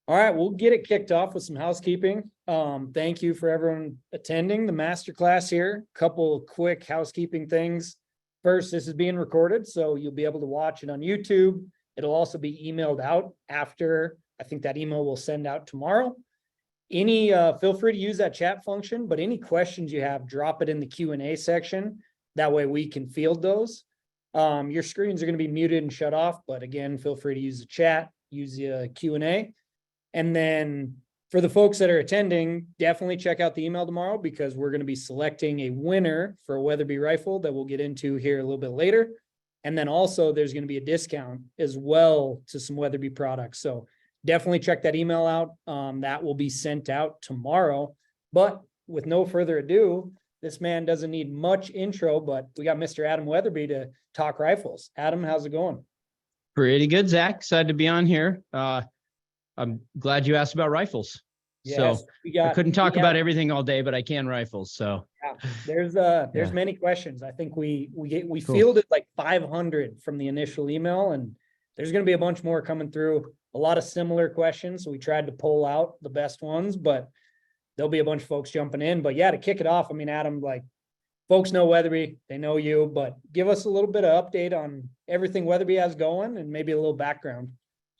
All right, we'll get it kicked off with some housekeeping. Thank you for everyone attending the masterclass here. Couple quick housekeeping things. First, this is being recorded, so you'll be able to watch it on YouTube. It'll also be emailed out after. I think that email will send out tomorrow. Feel free to use that chat function, but any questions you have, drop it in the Q&A section. That way we can field those. Your screens are going to be muted and shut off, but again, feel free to use the chat, use the Q&A. And then for the folks that are attending, definitely check out the email tomorrow because we're going to be selecting a winner for a Weatherby rifle that we'll get into here a little bit later. And then also there's going to be a discount as well to some Weatherby products. So definitely check that email out. That will be sent out tomorrow. But with no further ado, this man doesn't need much intro, but we got Mr. Adam Weatherby to talk rifles. Adam, how's it going? Pretty good, Zach. Excited to be on here. I'm glad you asked about rifles. Yes, so I couldn't talk about everything all day, but I can rifles. So yeah, there's many questions. I think we fielded like 500 from the initial email, and there's going to be a bunch more coming through. A lot of similar questions. So we tried to pull out the best ones, but there'll be a bunch of folks jumping in. But yeah, to kick it off, I mean, Adam, like folks know Weatherby, they know you, but give us a little bit of update on everything Weatherby has going and maybe a little background.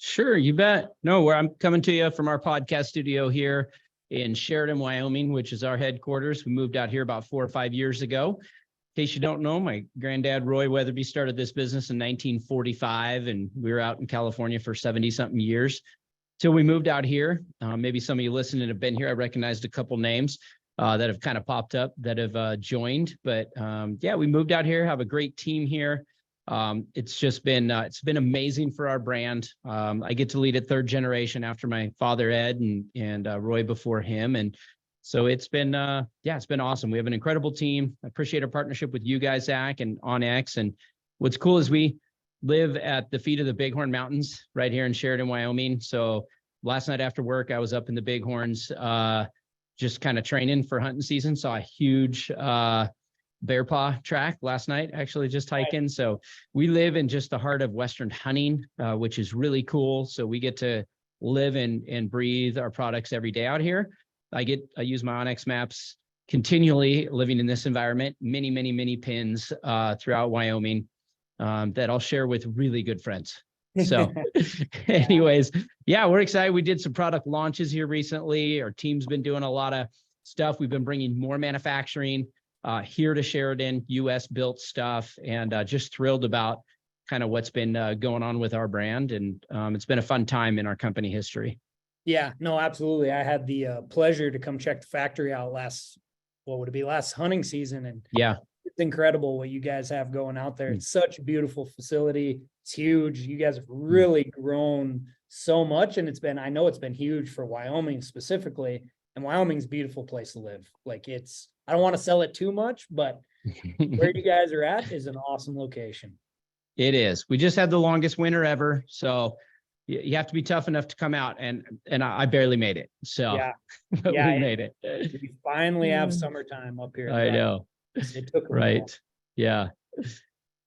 Sure, you bet. No, where I'm coming to you from our podcast studio here in Sheridan, Wyoming, which is our headquarters. We moved out here about 4 or 5 years ago. In case you don't know, my granddad, Roy Weatherby, started this business in 1945, and we were out in California for 70-something years till we moved out here. Maybe some of you listening have been here. I recognized a couple names that have kind of popped up that have joined. But yeah, we moved out here, have a great team here. It's just been, it's been amazing for our brand. I get to lead it 3rd generation after my father, Ed, and Roy before him. And so it's been, yeah, it's been awesome. We have an incredible team. I appreciate our partnership with you guys, Zach, and onX. And what's cool is we live at the feet of the Bighorn Mountains right here in Sheridan, Wyoming. So last night after work, I was up in the Bighorns, just kind of training for hunting season. Saw a huge, bear paw track last night, actually just hiking. So we live in just the heart of Western hunting, which is really cool. So we get to live and breathe our products every day out here. I use my onX maps continually living in this environment, many pins throughout Wyoming that I'll share with really good friends. So anyways, yeah, we're excited. We did some product launches here recently. Our team's been doing a lot of stuff. We've been bringing more manufacturing here to Sheridan, US built stuff, and just thrilled about kind of what's been going on with our brand. And it's been a fun time in our company history. Yeah, no, absolutely. I had the pleasure to come check the factory out last hunting season. And yeah, it's incredible what you guys have going out there. It's such a beautiful facility. It's huge. You guys have really grown so much. And I know it's been huge for Wyoming specifically. And Wyoming's a beautiful place to live. Like I don't want to sell it too much, but where you guys are at is an awesome location. It is. We just had the longest winter ever. So you have to be tough enough to come out, and I barely made it. So yeah, we made it. We finally have summertime up here. I know. It took right. Yeah.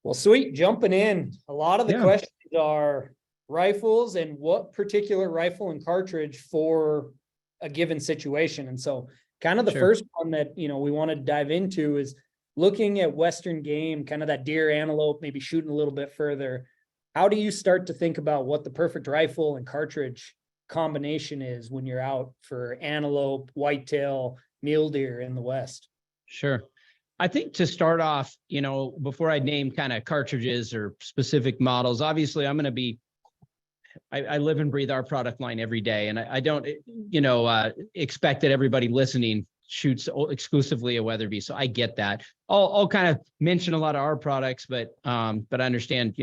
Well, sweet. Jumping in. A lot of the questions are rifles and what particular rifle and cartridge for a given situation. And so kind of the first one that, we want to dive into is looking at Western game, kind of that deer, antelope, maybe shooting a little bit further. How do you start to think about what the perfect rifle and cartridge combination is when you're out for antelope, whitetail, mule deer in the West? Sure. I think to start off, before I name kind of cartridges or specific models, obviously I'm going to be, I live and breathe our product line every day. And I don't, expect that everybody listening shoots exclusively a Weatherby. So I get that. I'll kind of mention a lot of our products, but I understand,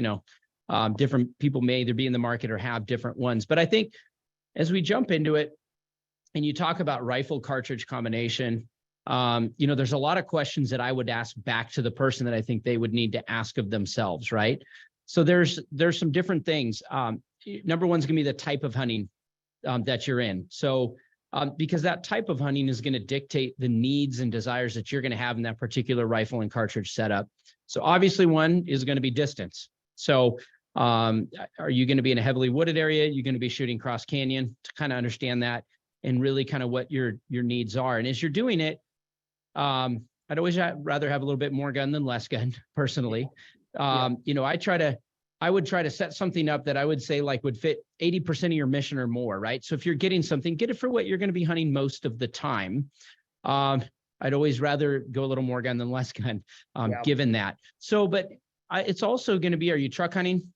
different people may either be in the market or have different ones. But I think as we jump into it and you talk about rifle cartridge combination, there's a lot of questions that I would ask back to the person that I think they would need to ask of themselves, right? So there's some different things. Number one's gonna be the type of hunting that you're in. So because that type of hunting is gonna dictate the needs and desires that you're gonna have in that particular rifle and cartridge setup. So obviously one is gonna be distance. So Are you going to be in a heavily wooded area? You're going to be shooting cross canyon to kind of understand that and really kind of what your needs are. And as you're doing it, I'd always rather have a little bit more gun than less gun personally. You know, I would try to set something up that I would say like would fit 80% of your mission or more, right? So if you're getting something, get it for what you're going to be hunting most of the time. I'd always rather go a little more gun than less gun, given that. So, but it's also going to be, are you truck hunting?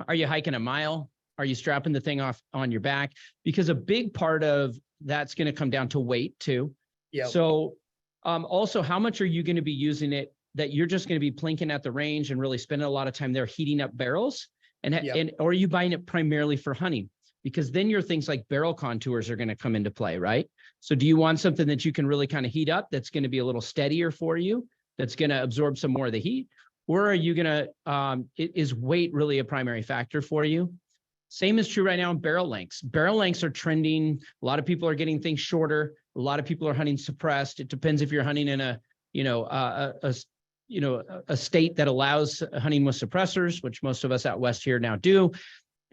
Are you hiking a mile? Are you strapping the thing off on your back? Because a big part of that's going to come down to weight too. Yeah. So also, how much are you going to be using it that you're just going to be plinking at the range and really spending a lot of time there heating up barrels? And or are you buying it primarily for hunting? Because then your things like barrel contours are going to come into play, right? So do you want something that you can really kind of heat up that's going to be a little steadier for you, that's going to absorb some more of the heat? Or are you going to, is weight really a primary factor for you? Same is true right now in barrel lengths. Barrel lengths are trending. A lot of people are getting things shorter. A lot of people are hunting suppressed. It depends if you're hunting in a state that allows hunting with suppressors, which most of us out west here now do.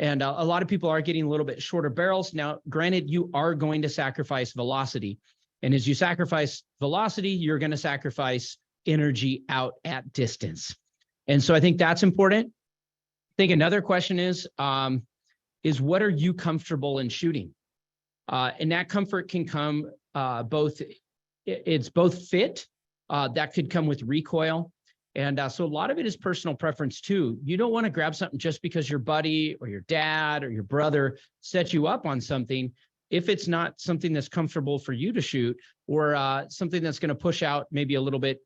And a lot of people are getting a little bit shorter barrels. Now, granted, you are going to sacrifice velocity. And as you sacrifice velocity, you're going to sacrifice energy out at distance. And so I think that's important. I think another question is what are you comfortable in shooting? And that comfort can come it's both fit, that could come with recoil. And so a lot of it is personal preference too. You don't want to grab something just because your buddy or your dad or your brother set you up on something. If it's not something that's comfortable for you to shoot, or something that's going to push out maybe a little bit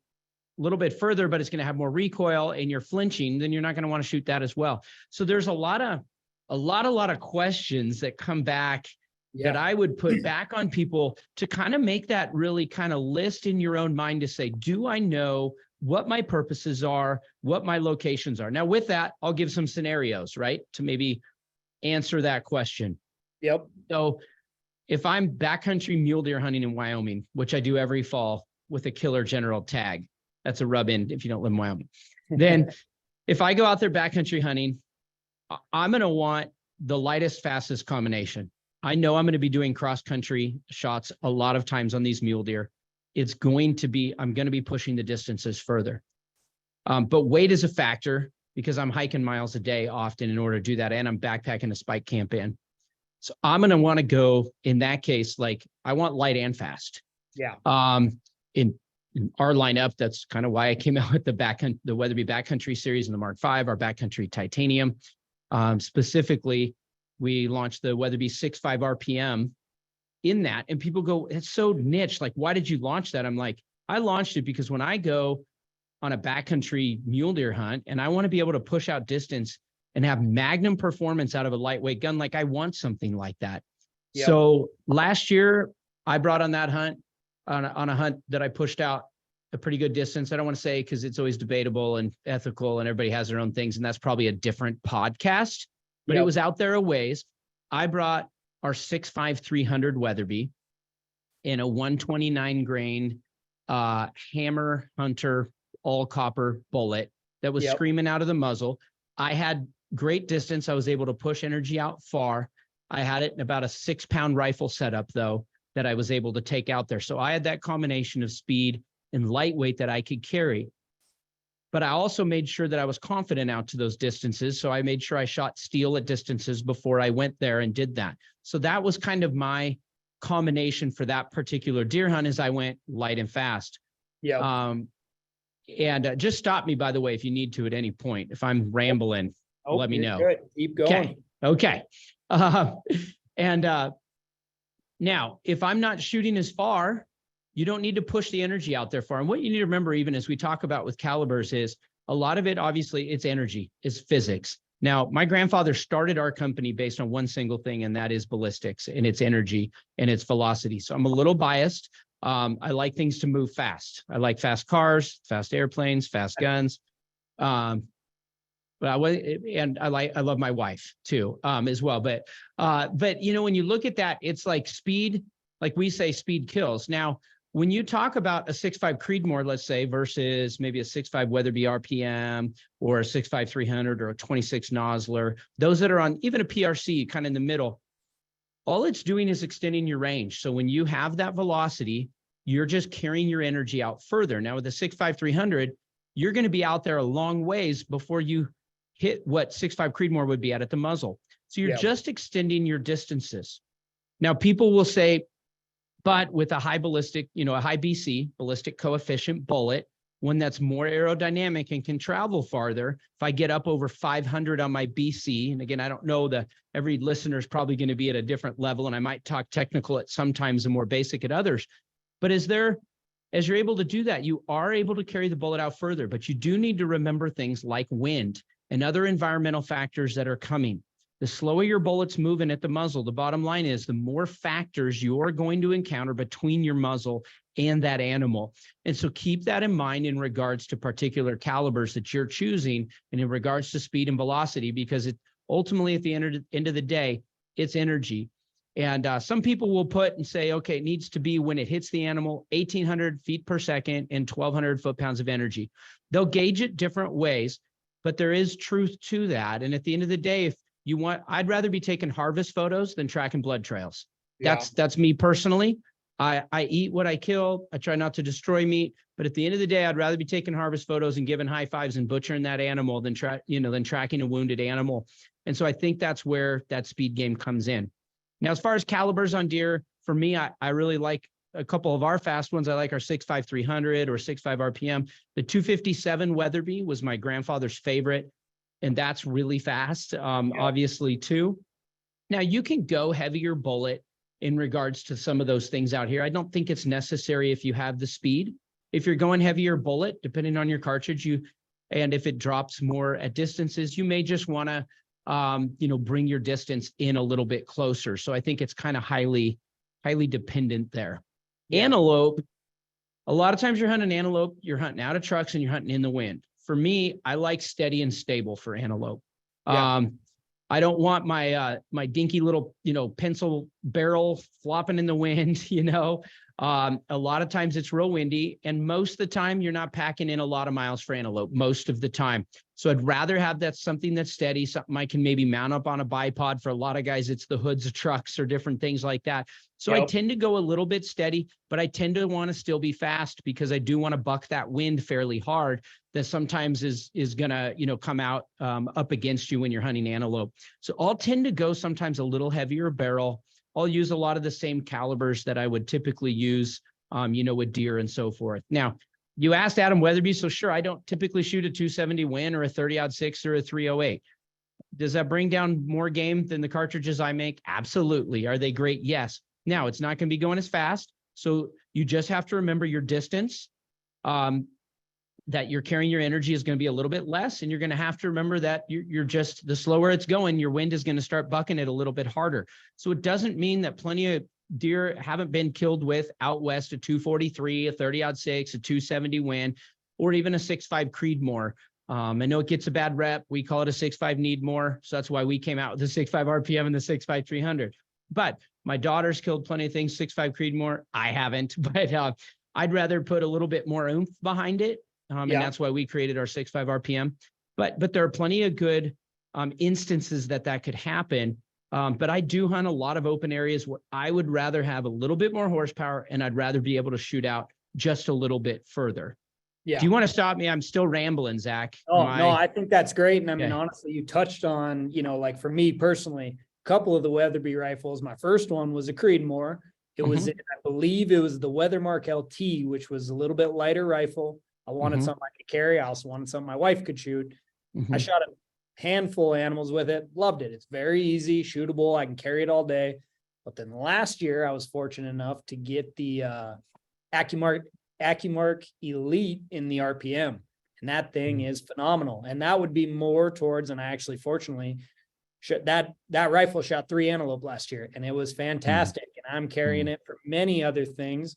further, but it's going to have more recoil and you're flinching, then you're not going to want to shoot that as well. So there's a lot of questions that come back that I would put back on people to kind of make that really kind of list in your own mind to say, do I know what my purposes are, what my locations are? Now with that, I'll give some scenarios, right, to maybe answer that question. Yep. So if I'm backcountry mule deer hunting in Wyoming, which I do every fall with a killer general tag, that's a rub in if you don't live in Wyoming. Then if I go out there backcountry hunting, I'm going to want the lightest, fastest combination. I know I'm going to be doing cross-country shots a lot of times on these mule deer. I'm going to be pushing the distances further. But weight is a factor because I'm hiking miles a day often in order to do that. And I'm backpacking a spike camp in. So I'm going to want to go in that case, like I want light and fast. Yeah. In our lineup, that's kind of why I came out with the Weatherby Backcountry series and the Mark V, our Backcountry Titanium. Specifically, we launched the Weatherby 6.5 RPM in that, and people go, it's so niche. Like, why did you launch that? I'm like, I launched it because when I go on a backcountry mule deer hunt and I want to be able to push out distance and have magnum performance out of a lightweight gun, like I want something like that. Yep. So last year I brought on that hunt on a hunt that I pushed out a pretty good distance. I don't want to say because it's always debatable and ethical and everybody has their own things. And that's probably a different podcast, but It was out there a ways. I brought our 6.5 300 Weatherby in a 129 grain Hammer Hunter all copper bullet that was screaming out of the muzzle. I had great distance. I was able to push energy out far. I had it in about a 6-pound rifle setup though, that I was able to take out there. So I had that combination of speed and lightweight that I could carry. But I also made sure that I was confident out to those distances. So I made sure I shot steel at distances before I went there and did that. So that was kind of my combination for that particular deer hunt as I went light and fast. Yeah. And just stop me, by the way, if you need to at any point. If I'm rambling, let me know. Good. Keep going. Okay. Now, if I'm not shooting as far, you don't need to push the energy out there far. And what you need to remember, even as we talk about with calibers, is a lot of it, obviously, it's energy, it's physics. Now, my grandfather started our company based on one single thing, and that is ballistics, and it's energy and it's velocity. So I'm a little biased. I like things to move fast. I like fast cars, fast airplanes, fast guns. But I love my wife too, as well. But you know, when you look at that, it's like speed, like we say, speed kills. Now, when you talk about a 6.5 Creedmoor, let's say, versus maybe a 6.5 Weatherby RPM or a 6.5 300 or a 26 Nosler, those that are on even a PRC kind of in the middle, all it's doing is extending your range. So when you have that velocity, you're just carrying your energy out further. Now with the 6.5 300, you're going to be out there a long ways before you hit what 6.5 Creedmoor would be at the muzzle. So you're just extending your distances. Now people will say, but with a high ballistic, a high BC, ballistic coefficient bullet, one that's more aerodynamic and can travel farther, if I get up over 500 on my BC, and again, I don't know every listener is probably going to be at a different level, and I might talk technical at sometimes and more basic at others. But as you're able to do that, you are able to carry the bullet out further, but you do need to remember things like wind and other environmental factors that are coming. The slower your bullet's moving at the muzzle, the bottom line is the more factors you're going to encounter between your muzzle and that animal. And so keep that in mind in regards to particular calibers that you're choosing and in regards to speed and velocity, because it ultimately at the end of the day, it's energy. And some people will put and say, okay, it needs to be when it hits the animal, 1,800 feet per second and 1,200 foot-pounds of energy. They'll gauge it different ways, but there is truth to that. And at the end of the day, if you want, I'd rather be taking harvest photos than tracking blood trails. That's me personally. I eat what I kill. I try not to destroy meat, but at the end of the day, I'd rather be taking harvest photos and giving high fives and butchering that animal than tracking a wounded animal. And so I think that's where that speed game comes in. Now, as far as calibers on deer, for me, I really like a couple of our fast ones. I like our 6.5 300 or 6.5 RPM. The 257 Weatherby was my grandfather's favorite, and that's really fast, obviously, too. Now, you can go heavier bullet in regards to some of those things out here. I don't think it's necessary if you have the speed. If you're going heavier bullet, depending on your cartridge, and if it drops more at distances, you may just want to bring your distance in a little bit closer. So I think it's kind of highly dependent there. Antelope, a lot of times you're hunting antelope, you're hunting out of trucks and you're hunting in the wind. For me, I like steady and stable for antelope. I don't want my my dinky little, pencil barrel flopping in the wind, A lot of times it's real windy, and most of the time you're not packing in a lot of miles for antelope most of the time. So I'd rather have that something that's steady, something I can maybe mount up on a bipod. For a lot of guys, it's the hoods of trucks or different things like that. So I tend to go a little bit steady, but I tend to want to still be fast because I do want to buck that wind fairly hard that sometimes is gonna, come out up against you when you're hunting antelope. So I'll tend to go sometimes a little heavier barrel. I'll use a lot of the same calibers that I would typically use, with deer and so forth. Now, you asked Adam Weatherby, so sure, I don't typically shoot a 270 Win or a 30-06 or a 308. Does that bring down more game than the cartridges I make? Absolutely. Are they great? Yes. Now, it's not going to be going as fast, so you just have to remember your distance, that you're carrying your energy is going to be a little bit less, and you're going to have to remember that you're just, the slower it's going, your wind is going to start bucking it a little bit harder. So it doesn't mean that plenty of deer haven't been killed with out west a 243, a 30-06, a 270 Win, or even a 6.5 Creedmoor. I know it gets a bad rep. We call it a 6.5 Needmore. So that's why we came out with the 6.5 RPM and the 6.5 300. But my daughter's killed plenty of things, 6.5 Creedmoor. I haven't, but I'd rather put a little bit more oomph behind it. And that's why we created our 6.5 RPM. But there are plenty of good instances that could happen. But I do hunt a lot of open areas where I would rather have a little bit more horsepower, and I'd rather be able to shoot out just a little bit further. Do you want to stop me? I'm still rambling, Zach. Oh, no, I think that's great. And I mean, honestly, you touched on, like for me personally, a couple of the Weatherby rifles. My first one was a Creedmoor. It was, I believe it was the Weathermark LT, which was a little bit lighter rifle. I wanted something I could carry. I also wanted something my wife could shoot. I shot a handful of animals with it. Loved it. It's very easy, shootable. I can carry it all day. But then last year, I was fortunate enough to get the AccuMark Elite in the RPM. And that thing is phenomenal. And that would be more towards, and I actually, fortunately, that rifle shot 3 antelope last year, and it was fantastic. And I'm carrying it for many other things.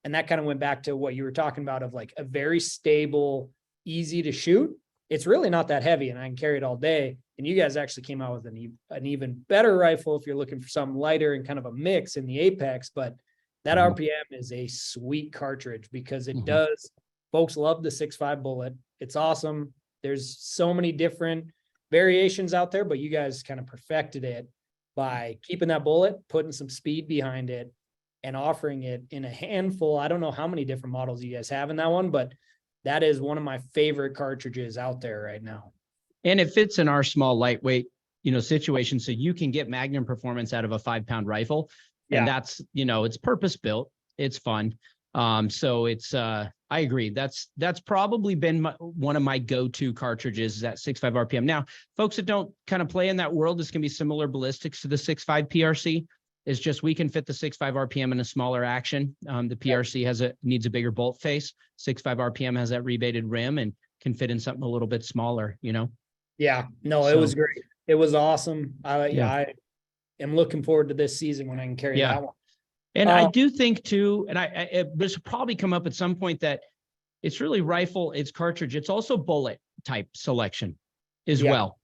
And that kind of went back to what you were talking about of like a very stable, easy to shoot. It's really not that heavy, and I can carry it all day. And you guys actually came out with an even better rifle if you're looking for something lighter and kind of a mix in the Apex. But That Mhm. RPM is a sweet cartridge because it Mhm. does, folks love the 6.5 bullet. It's awesome. There's so many different variations out there, but you guys kind of perfected it by keeping that bullet, putting some speed behind it, and offering it in a handful. I don't know how many different models you guys have in that one, but that is one of my favorite cartridges out there right now. And it fits in our small, lightweight, situation. So you can get Magnum performance out of a 5-pound rifle. And that's, it's purpose built. It's fun. So it's, I agree. That's probably been one of my go-to cartridges, that 6.5 RPM. Now, folks that don't kind of play in that world, this can be similar ballistics to the 6.5 PRC. It's just, we can fit the 6.5 RPM in a smaller action. The PRC needs a bigger bolt face. 6.5 RPM has that rebated rim and can fit in something a little bit smaller, Yeah, no, it was great. It was awesome. I am looking forward to this season when I can carry that one. And I do think too, and this will probably come up at some point, that it's really rifle, it's cartridge, it's also bullet type selection as well.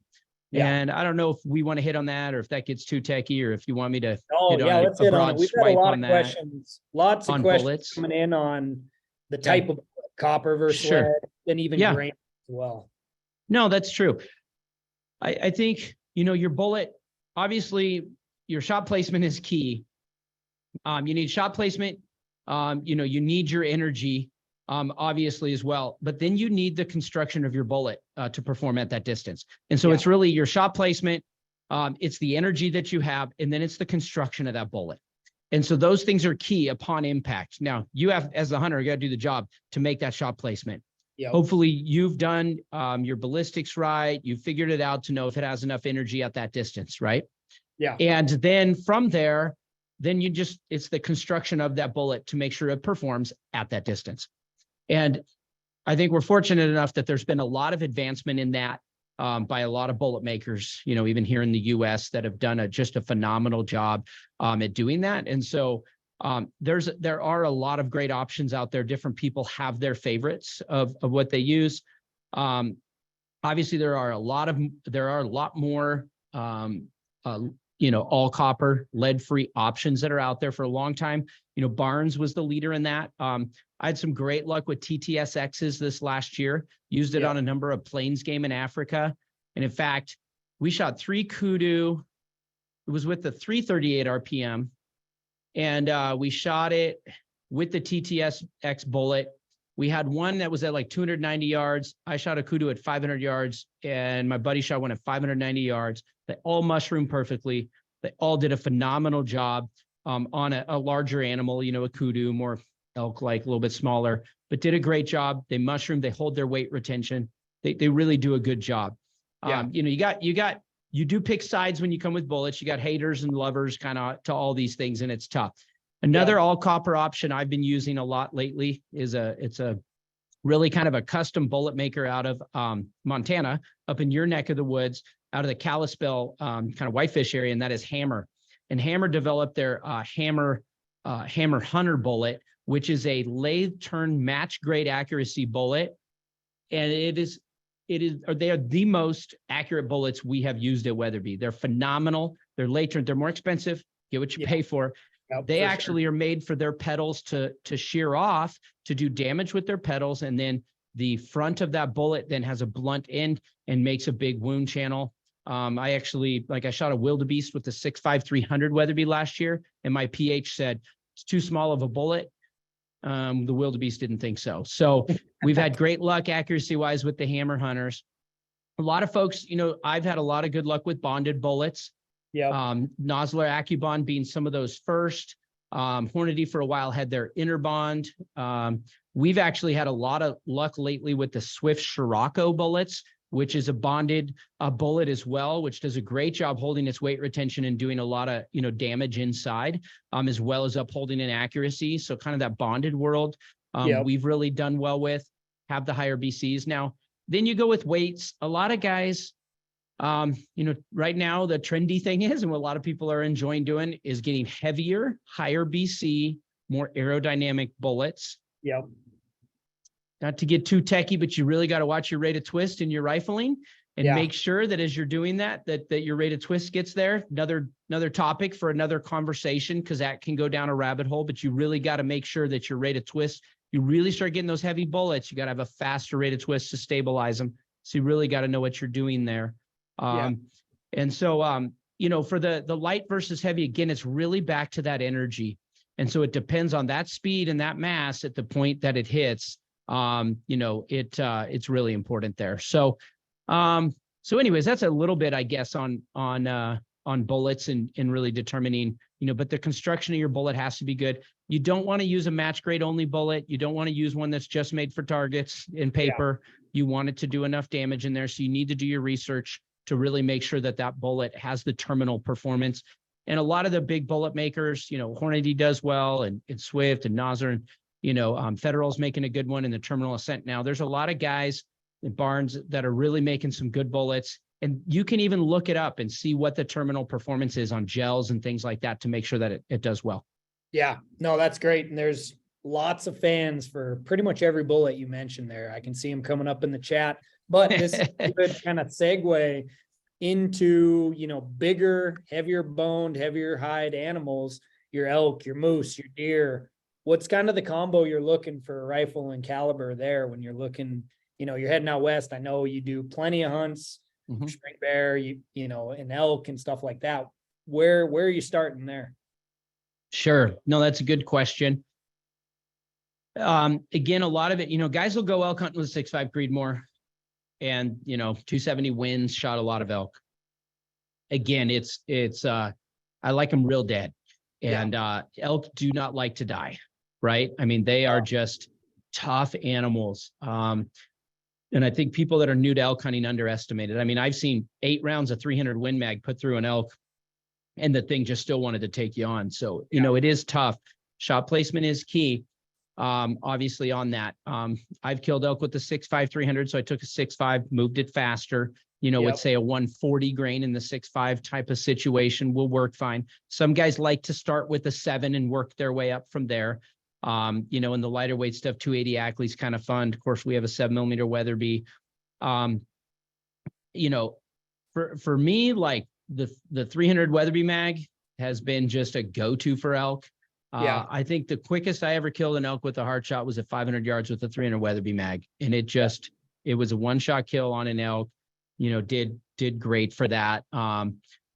Yeah. And I don't know if we want to hit on that, or if that gets too techy, or if you want me to Oh, yeah, let's hit on it. We've got a lot of questions, lots of questions bullets coming in on the type of copper versus lead, and even grain as well. No, that's true. I think, your bullet, obviously your shot placement is key. You need shot placement. You need your energy, obviously as well, but then you need the construction of your bullet to perform at that distance. And so it's really your shot placement. It's the energy that you have, and then it's the construction of that bullet. And so those things are key upon impact. Now you have, as the hunter, you got to do the job to make that shot placement. Hopefully you've done your ballistics right. You've figured it out to know if it has enough energy at that distance, right? Yeah. And then from there, then it's the construction of that bullet to make sure it performs at that distance. And I think we're fortunate enough that there's been a lot of advancement in that by a lot of bullet makers, even here in the US, that have done just a phenomenal job at doing that. And so there are a lot of great options out there. Different people have their favorites of what they use. Obviously there are a lot more all copper, lead-free options that are out there for a long time. Barnes was the leader in that. I had some great luck with TTSXs this last year, used it on a number of plains game in Africa. And in fact, we shot 3 kudu. It was with the 338 RPM. And we shot it with the TTSX bullet. We had one that was at like 290 yards. I shot a kudu at 500 yards, and my buddy shot one at 590 yards. They all mushroomed perfectly. They all did a phenomenal job on a larger animal, a kudu, more elk-like, a little bit smaller, but did a great job. They mushroomed, they hold their weight retention. They really do a good job. You do pick sides when you come with bullets. You got haters and lovers kind of to all these things, and it's tough. Another all copper option I've been using a lot lately is it's a really kind of a custom bullet maker out of Montana, up in your neck of the woods, out of the Kalispell kind of whitefish area, and that is Hammer. And Hammer developed their Hammer Hunter bullet, which is a lathe turn match grade accuracy bullet, and they are the most accurate bullets we have used at Weatherby. They're phenomenal. They're lathe turn. They're more expensive. Get what you pay for. They actually are made for their pedals to shear off, to do damage with their pedals. And then the front of that bullet then has a blunt end and makes a big wound channel. I shot a wildebeest with the 6.5 300 Weatherby last year, and my PH said it's too small of a bullet. The wildebeest didn't think so. So we've had great luck accuracy wise with the Hammer Hunters. A lot of folks, I've had a lot of good luck with bonded bullets. Nosler AccuBond being some of those first. Hornady for a while had their inner bond. We've actually had a lot of luck lately with the Swift Scirocco bullets, which is a bonded bullet as well, which does a great job holding its weight retention and doing a lot of damage inside, as well as upholding in accuracy. So kind of that bonded world, we've really done well with, have the higher BCs. Now, then you go with weights. A lot of guys, right now the trendy thing is, and what a lot of people are enjoying doing, is getting heavier, higher BC, more aerodynamic bullets. Not to get too techy, but you really got to watch your rate of twist in your rifling. And Yeah. make sure that as you're doing that your rate of twist gets there. Another topic for another conversation, because that can go down a rabbit hole, but you really got to make sure that your rate of twist, you really start getting those heavy bullets, you got to have a faster rate of twist to stabilize them. So you really got to know what you're doing there. And so, for the light versus heavy, again, it's really back to that energy. And so it depends on that speed and that mass at the point that it hits. It's really important there. So anyways, that's a little bit, I guess, on bullets and really determining, but the construction of your bullet has to be good. You don't want to use a match grade only bullet. You don't want to use one that's just made for targets in paper. You want it to do enough damage in there. So you need to do your research to really make sure that that bullet has the terminal performance. And a lot of the big bullet makers, Hornady does well, and Swift and Nosser, and Federal's making a good one in the terminal ascent. Now there's a lot of guys in Barnes that are really making some good bullets. And you can even look it up and see what the terminal performance is on gels and things like that to make sure that it does well. Yeah, no, that's great. And there's lots of fans for pretty much every bullet you mentioned there. I can see them coming up in the chat, but this is a good kind of segue into, bigger, heavier boned, heavier hide animals, your elk, your moose, your deer. What's kind of the combo you're looking for a rifle and caliber there when you're looking, you're heading out west. I know you do plenty of hunts, spring bear, and elk and stuff like that. Where are you starting there? Sure. No, that's a good question. Again, a lot of it, guys will go elk hunting with 6.5 Creedmoor and, 270 wins, shot a lot of elk. Again, I like them real dead, and elk do not like to die, right? I mean, they are just tough animals. And I think people that are new to elk hunting underestimate it. I mean, I've seen 8 rounds of 300 Win Mag put through an elk, and the thing just still wanted to take you on. So, it is tough. Shot placement is key. Obviously on that, I've killed elk with the 6.5 300. So I took a 6.5, moved it faster, with say a 140 grain in the 6.5 type of situation will work fine. Some guys like to start with a 7 and work their way up from there. In the lighter weight stuff, 280 Ackley's kind of fun. Of course, we have a 7mm Weatherby. For me, like the 300 Weatherby mag has been just a go-to for elk. I think the quickest I ever killed an elk with a hard shot was at 500 yards with a 300 Weatherby mag. And it was a one-shot kill on an elk, did great for that.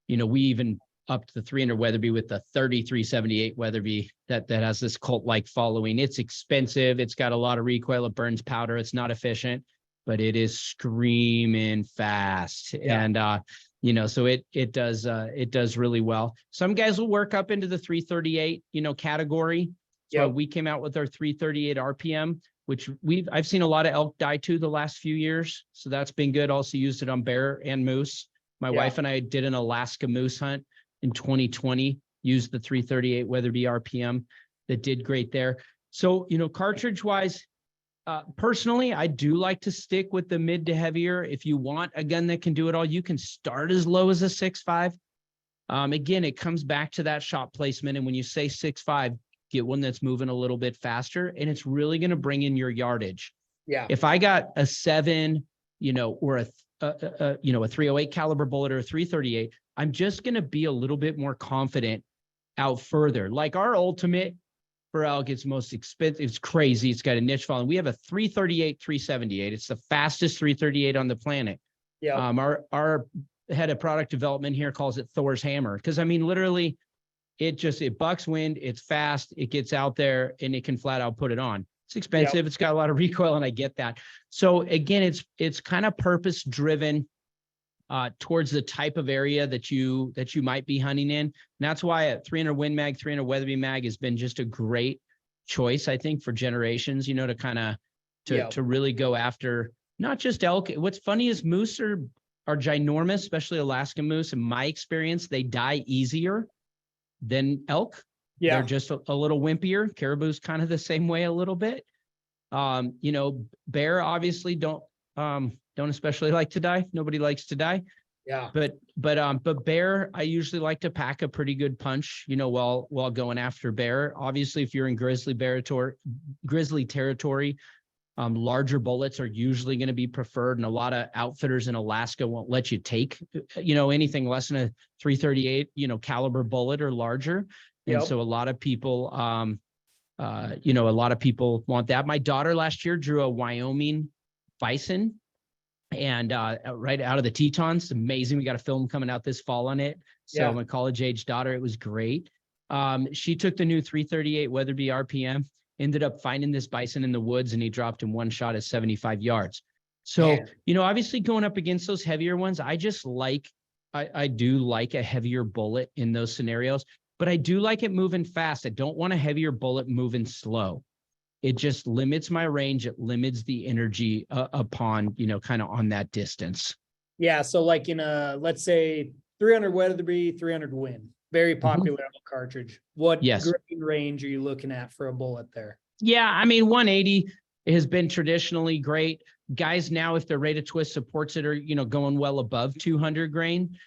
We even upped the 300 Weatherby with the 3378 Weatherby that has this cult-like following. It's expensive. It's got a lot of recoil. It burns powder. It's not efficient, but it is screaming fast. Yeah. And, so it does really well. Some guys will work up into the 338, category. So we came out with our 338 RPM, which I've seen a lot of elk die to the last few years. So that's been good. Also used it on bear and moose. My wife and I did an Alaska moose hunt in 2020, used the 338 Weatherby RPM that did great there. So, cartridge wise, personally, I do like to stick with the mid to heavier. If you want a gun that can do it all, you can start as low as a 6.5. Again, it comes back to that shot placement. And when you say 6.5, get one that's moving a little bit faster, and it's really going to bring in your yardage. Yeah. If I got a 7, or a 308 caliber bullet or a 338, I'm just going to be a little bit more confident out further. Like our ultimate for elk, it's most expensive. It's crazy. It's got a niche following. We have a 338, 378. It's the fastest 338 on the planet. Yeah. Our head of product development here calls it Thor's hammer. Because literally it bucks wind. It's fast. It gets out there and it can flat out put it on. It's expensive. Yep. It's got a lot of recoil, and I get that. So again, it's kind of purpose driven towards the type of area that you might be hunting in. And that's why a 300 Win Mag, 300 Weatherby Mag has been just a great choice, I think, for generations, to kind of to really go after not just elk. What's funny is moose are ginormous, especially Alaska moose. In my experience, they die easier than elk. Yeah. They're just a little wimpier. Caribou's kind of the same way a little bit. Bear obviously don't especially like to die. Nobody likes to die. Yeah. But bear, I usually like to pack a pretty good punch, while going after bear. Obviously, if you're in grizzly territory, Larger bullets are usually going to be preferred, and a lot of outfitters in Alaska won't let you take, anything less than a 338, caliber bullet or larger. And Yep. so a lot of people, want that. My daughter last year drew a Wyoming bison, and right out of the Tetons. It's amazing. We got a film coming out this fall on it. So Yeah. my college age daughter, it was great. She took the new 338 Weatherby RPM, ended up finding this bison in the woods, and he dropped in one shot at 75 yards. So, Man. Obviously going up against those heavier ones, I do like a heavier bullet in those scenarios, but I do like it moving fast. I don't want a heavier bullet moving slow. It just limits my range. It limits the energy upon, kind of on that distance. Yeah. So like in let's say 300 Weatherby, 300 Win, very popular cartridge. What Yes. grain range are you looking at for a bullet there? Yeah. I mean, 180 has been traditionally great. Guys now, if their rate of twist supports it, are, going well above 200 grain.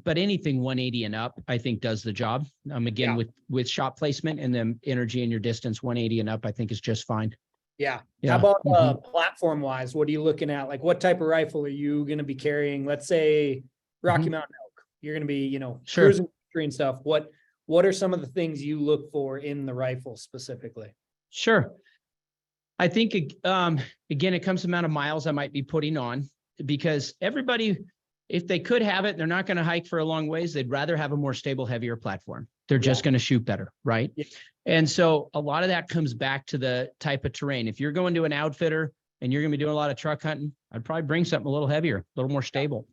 But anything 180 and up, I think does the job. Again, with shot placement and the energy in your distance, 180 and up, I think is just fine. Yeah. Yeah. How about platform wise? What are you looking at? Like what type of rifle are you going to be carrying? Let's say Rocky Mountain Elk. You're going to be, Sure. cruising and stuff. What are some of the things you look for in the rifle specifically? Sure. I think, again, it comes to the amount of miles I might be putting on, because everybody, if they could have it, they're not going to hike for a long ways. They'd rather have a more stable, heavier platform. They're just going to shoot better, right? Yeah. And so a lot of that comes back to the type of terrain. If you're going to an outfitter and you're going to be doing a lot of truck hunting, I'd probably bring something a little heavier, a little more stable.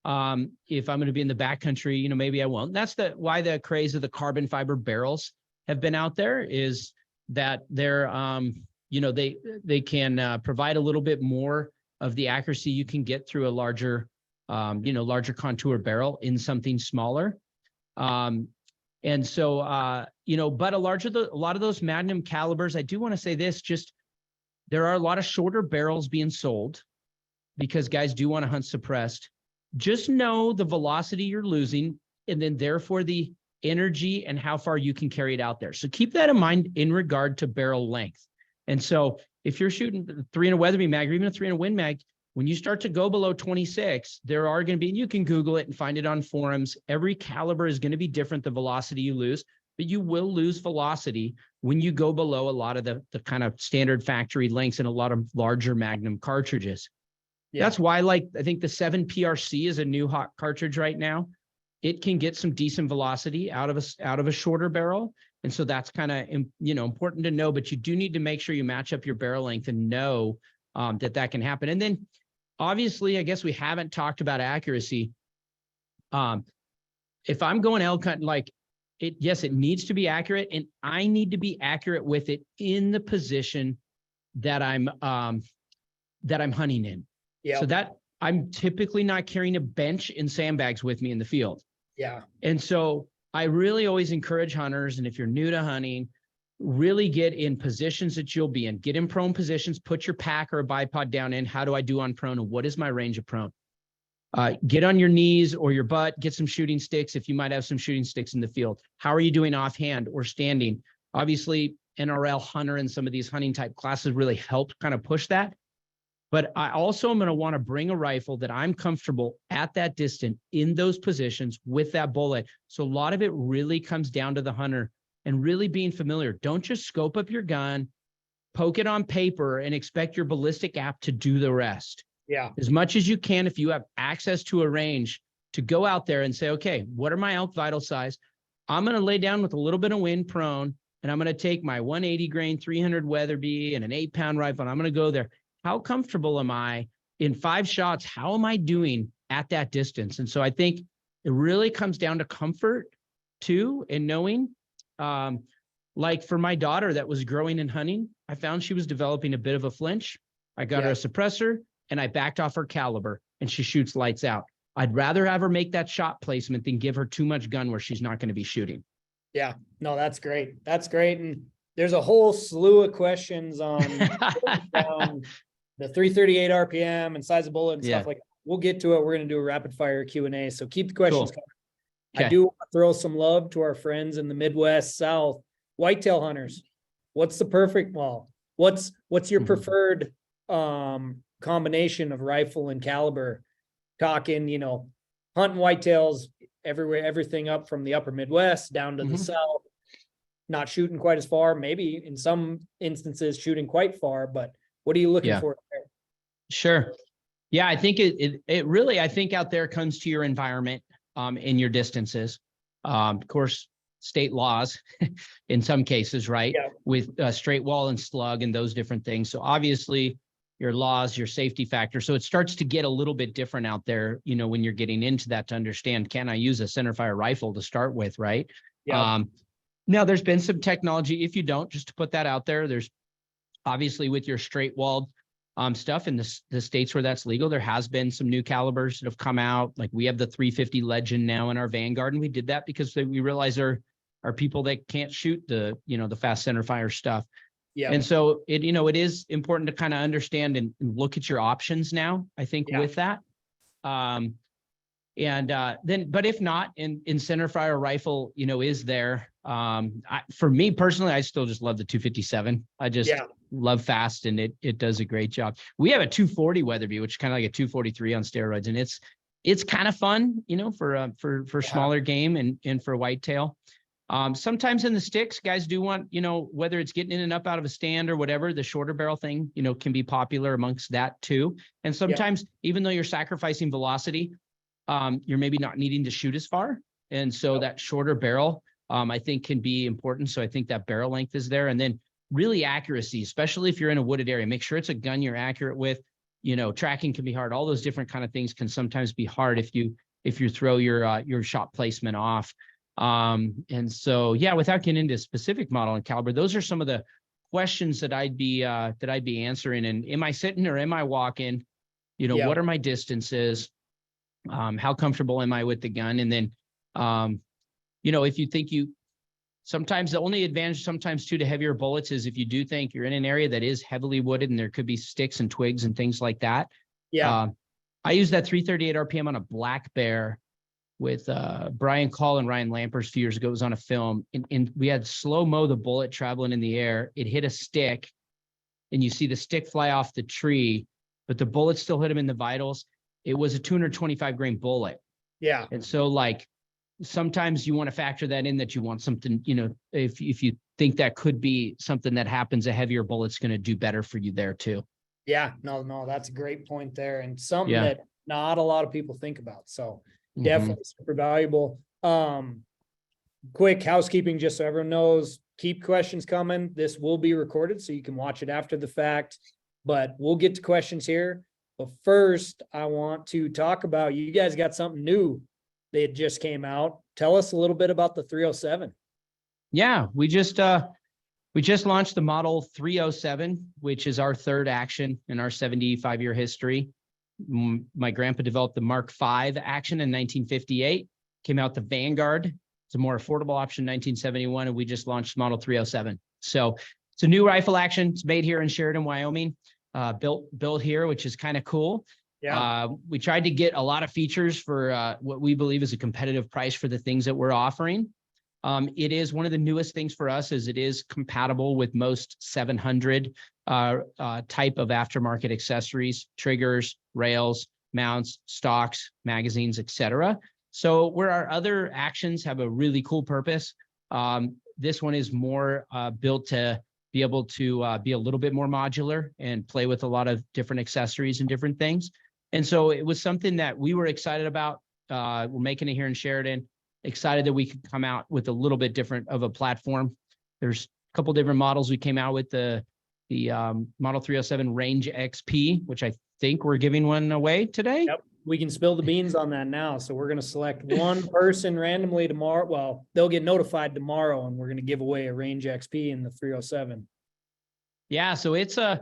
If I'm going to be in the backcountry, maybe I won't. That's why the craze of the carbon fiber barrels have been out there, is that they're, they can provide a little bit more of the accuracy you can get through a larger contour barrel in something smaller. And so, but a lot of those Magnum calibers, I do want to say this, there are a lot of shorter barrels being sold because guys do want to hunt suppressed. Just know the velocity you're losing, and then therefore the energy and how far you can carry it out there. So keep that in mind in regard to barrel length. And so if you're shooting 300 Weatherby mag or even a 300 Win mag, when you start to go below 26, there are going to be, and you can Google it and find it on forums, every caliber is going to be different, the velocity you lose, but you will lose velocity when you go below a lot of the kind of standard factory lengths and a lot of larger Magnum cartridges. Yeah. That's why, I think the 7 PRC is a new hot cartridge right now. It can get some decent velocity out of a shorter barrel. And so that's kind of, important to know, but you do need to make sure you match up your barrel length and know that can happen. And then obviously, I guess we haven't talked about accuracy. If I'm going elk hunting, it needs to be accurate, and I need to be accurate with it in the position that I'm hunting in. Yeah. So that I'm typically not carrying a bench and sandbags with me in the field. Yeah. And so I really always encourage hunters, and if you're new to hunting, really get in positions that you'll be in. Get in prone positions, put your pack or a bipod down in. How do I do on prone, and what is my range of prone? Get on your knees or your butt, get some shooting sticks if you might have some shooting sticks in the field. How are you doing offhand or standing? Obviously, NRL hunter and some of these hunting type classes really help kind of push that. But I also am going to want to bring a rifle that I'm comfortable at that distance in those positions with that bullet. So a lot of it really comes down to the hunter and really being familiar. Don't just scope up your gun, poke it on paper, and expect your ballistic app to do the rest. Yeah. As much as you can, if you have access to a range, to go out there and say, okay, what are my elk vital size? I'm going to lay down with a little bit of wind prone, and I'm going to take my 180 grain 300 Weatherby and an 8-pound rifle, and I'm going to go there. How comfortable am I in 5 shots? How am I doing at that distance? And so I think it really comes down to comfort too, and knowing, like for my daughter that was growing and hunting, I found she was developing a bit of a flinch. I got her a suppressor and I backed off her caliber, and she shoots lights out. I'd rather have her make that shot placement than give her too much gun where she's not going to be shooting. Yeah, no, that's great. That's great. And there's a whole slew of questions on the 338 RPM and size of bullet and stuff like that. We'll get to it. We're going to do a rapid fire Q&A. So keep the questions coming. Okay. I do want to throw some love to our friends in the Midwest, South, whitetail hunters. what's the perfect, well, what's your Mhm. preferred combination of rifle and caliber? Talking, hunting whitetails everywhere, everything up from the upper Midwest down to the Mhm. south, not shooting quite as far, maybe in some instances shooting quite far, but what are you looking Yeah, for there? sure. Yeah, I think it really, I think out there comes to your environment, in your distances. Of course, state laws in some cases, right? Yeah, With straight wall and slug and those different things. So obviously your laws, your safety factor. So it starts to get a little bit different out there, when you're getting into that to understand, can I use a centerfire rifle to start with, right? yeah, Um, Now there's been some technology, if you don't, just to put that out there, there's obviously with your straight walled stuff in the states where that's legal, there has been some new calibers that have come out. Like we have the 350 Legend now in our Vanguard, and we did that because we realize there are people that can't shoot the fast center fire stuff. yeah, And so it is important to kind of understand and look at your options now, I think, yeah, with that. Um, but if not, in center fire rifle, is there. For me personally, I still just love the 257. I just yeah, love fast, and it does a great job. We have a 240 Weatherby, which is kind of like a 243 on steroids, and it's kind of fun, for yeah, smaller game and for whitetail. Sometimes in the sticks, guys do want, whether it's getting in and up out of a stand or whatever, the shorter barrel thing, can be popular amongst that too. And sometimes, even though you're sacrificing velocity, you're maybe not needing to shoot as far. And so that shorter barrel, I think can be important. So I think that barrel length is there. And then really accuracy, especially if you're in a wooded area, make sure it's a gun you're accurate with. Tracking can be hard. All those different kind of things can sometimes be hard if you throw your shot placement off. And so, yeah, without getting into specific model and caliber, those are some of the questions that I'd be answering. And am I sitting or am I walking? yeah, What are my distances? How comfortable am I with the gun? And then, if you think sometimes the only advantage sometimes too to heavier bullets is if you do think you're in an area that is heavily wooded and there could be sticks and twigs and things like that. yeah, I use that 338 RPM on a black bear with Brian Call and Ryan Lampers a few years ago. It was on a film, and we had slow-mo the bullet traveling in the air. It hit a stick, and you see the stick fly off the tree, but the bullet still hit him in the vitals. It was a 225 grain bullet. yeah, And so sometimes you want to factor that in, that you want something, if you think that could be something that happens, a heavier bullet's going to do better for you there too. yeah. No, that's a great point there, and something Yeah. that not a lot of people think about. So Mhm. definitely super valuable. Quick housekeeping, just so everyone knows, keep questions coming. This will be recorded, so you can watch it after the fact, but we'll get to questions here. But first, I want to talk about, you guys got something new that just came out. Tell us a little bit about the 307. Yeah. We just launched the model 307, which is our third action in our 75-year history. My grandpa developed the Mark V action in 1958, came out the Vanguard. It's a more affordable option in 1971, and we just launched model 307. So it's a new rifle action. It's made here in Sheridan, Wyoming, built here, which is kind of cool. Yeah, We tried to get a lot of features for what we believe is a competitive price for the things that we're offering. It is one of the newest things for us, as it is compatible with most 700 type of aftermarket accessories, triggers, rails, mounts, stocks, magazines, etc. So where our other actions have a really cool purpose, this one is more built to be able to be a little bit more modular and play with a lot of different accessories and different things. And so it was something that we were excited about. We're making it here in Sheridan. Excited that we could come out with a little bit different of a platform. There's a couple different models. We came out with the Model 307 Range XP, which I think we're giving one away today. yep. We can spill the beans on that now. So we're going to select one person randomly tomorrow. Well, they'll get notified tomorrow, and we're going to give away a Range XP in the 307. Yeah, so it's on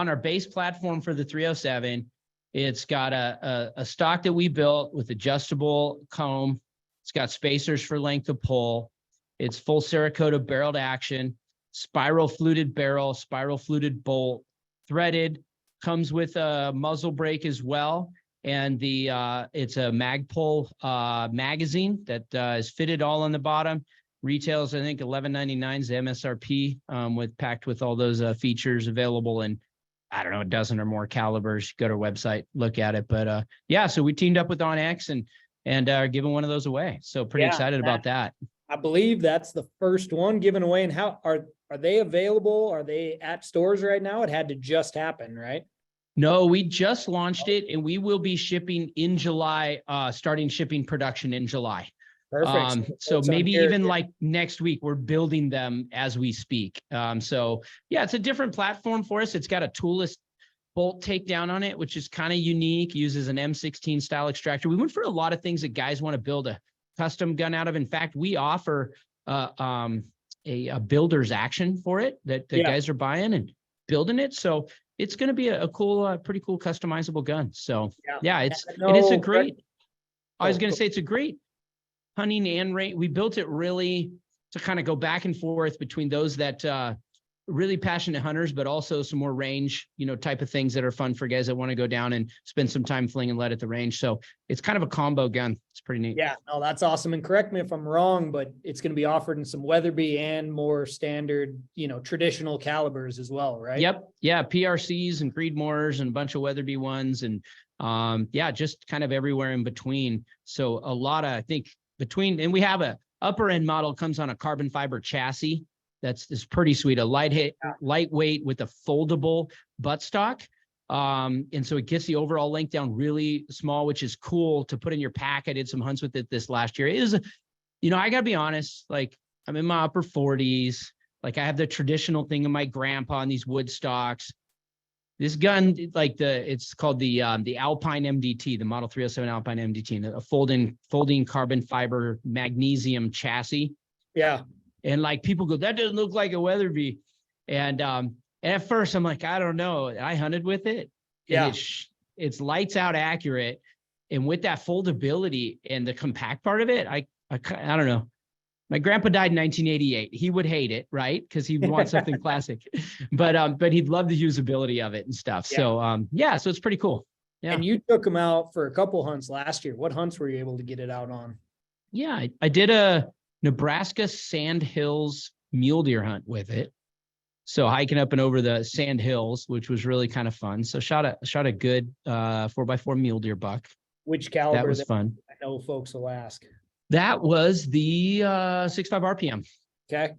our base platform for the 307. It's got a stock that we built with adjustable comb. It's got spacers for length of pull. It's full Cerakote barreled action, spiral fluted barrel, spiral fluted bolt, threaded, comes with a muzzle brake as well. And it's a Magpul magazine that is fitted all on the bottom. Retails, I think $11.99 is the MSRP, packed with all those features available in, I don't know, a dozen or more calibers. Go to our website, look at it. But yeah, so we teamed up with onX and are giving one of those away. So pretty excited about that. I believe that's the first one given away. And how are they available? Are they at stores right now? It had to just happen, right? No, we just launched it and we will be shipping in July, starting shipping production in July. Perfect. So It's maybe on here. even like next week, we're building them as we speak. So yeah, it's a different platform for us. It's got a toolless bolt takedown on it, which is kind of unique, uses an M16 style extractor. We went for a lot of things that guys want to build a custom gun out of. In fact, we offer a builder's action for it that the guys are buying and building it. So it's going to be a cool, pretty cool customizable gun. So yeah, it's a great, I was going to say it's a great hunting and range. We built it really to kind of go back and forth between those that really passionate hunters, but also some more range, type of things that are fun for guys that want to go down and spend some time flinging lead at the range. So it's kind of a combo gun. It's pretty neat. Yeah, no, that's awesome. And correct me if I'm wrong, but it's going to be offered in some Weatherby and more standard, traditional calibers as well, right? Yep. Yeah. PRCs and Creedmoors and a bunch of Weatherby ones. And yeah, just kind of everywhere in between. So a lot of, I think and we have a upper end model comes on a carbon fiber chassis. That's pretty sweet. A lightweight with a foldable buttstock. And so it gets the overall length down really small, which is cool to put in your pack. I did some hunts with it this last year. It is, I gotta be honest, like I'm in my upper 40s. Like I have the traditional thing of my grandpa on these wood stocks. This gun, it's called the Alpine MDT, the Model 307 Alpine MDT, a folding carbon fiber magnesium chassis. Yeah. And like people go, that doesn't look like a Weatherby. And at first I'm like, I don't know. I hunted with it. And it's lights out accurate. And with that foldability and the compact part of it, I don't know. My grandpa died in 1988. He would hate it, right? Because he wants something classic, but he'd love the usability of it and stuff. Yeah. So so it's pretty cool. Yeah. And you took him out for a couple hunts last year. What hunts were you able to get it out on? Yeah, I did a Nebraska Sand Hills mule deer hunt with it. So hiking up and over the sand hills, which was really kind of fun. So shot a good 4x4 mule deer buck. Which caliber? That was fun. I know folks will ask. That was the 6.5 RPM. Okay.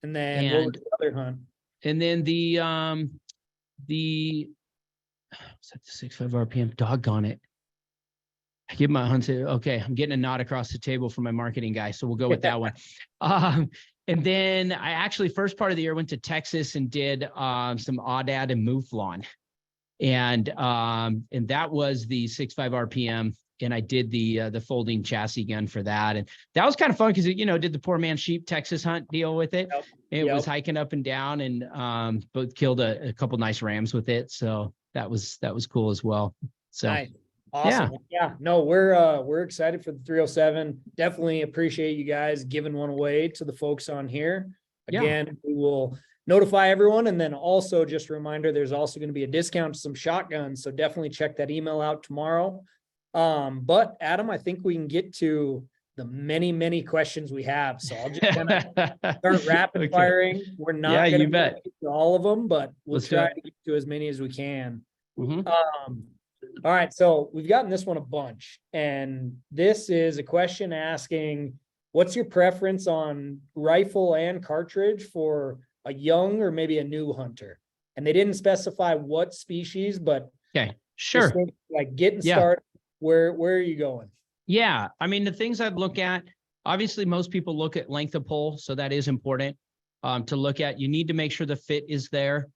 And then what was the other hunt? And then the was that the 6.5 RPM? Doggone it. I give my hunt to, okay, I'm getting a nod across the table from my marketing guy. So we'll go with that one. And then I actually first part of the year went to Texas and did some Aoudad and Mouflon. And that was the 6.5 RPM. And I did the folding chassis gun for that. And that was kind of fun because it, did the poor man sheep Texas hunt deal with it. Yep. It was hiking up and down and both killed a couple nice rams with it. So that was cool as well. So nice. Awesome. Yeah. No, we're excited for the 307. Definitely appreciate you guys giving one away to the folks on here. Again, we will notify everyone. And then also just a reminder, there's also going to be a discount to some shotguns. So definitely check that email out tomorrow. But Adam, I think we can get to the many, many questions we have. So I'll just kind of start rapid firing. We're not going to get to all of them, but we'll try to get to as many as we can. Mm-hmm. All right. So we've gotten this one a bunch, and this is a question asking, what's your preference on rifle and cartridge for a young or maybe a new hunter? And they didn't specify what species, but sure. Like getting started. Where are you going? Yeah. I mean, the things I'd look at, obviously most people look at length of pull. So that is important to look at. You need to make sure the fit is there.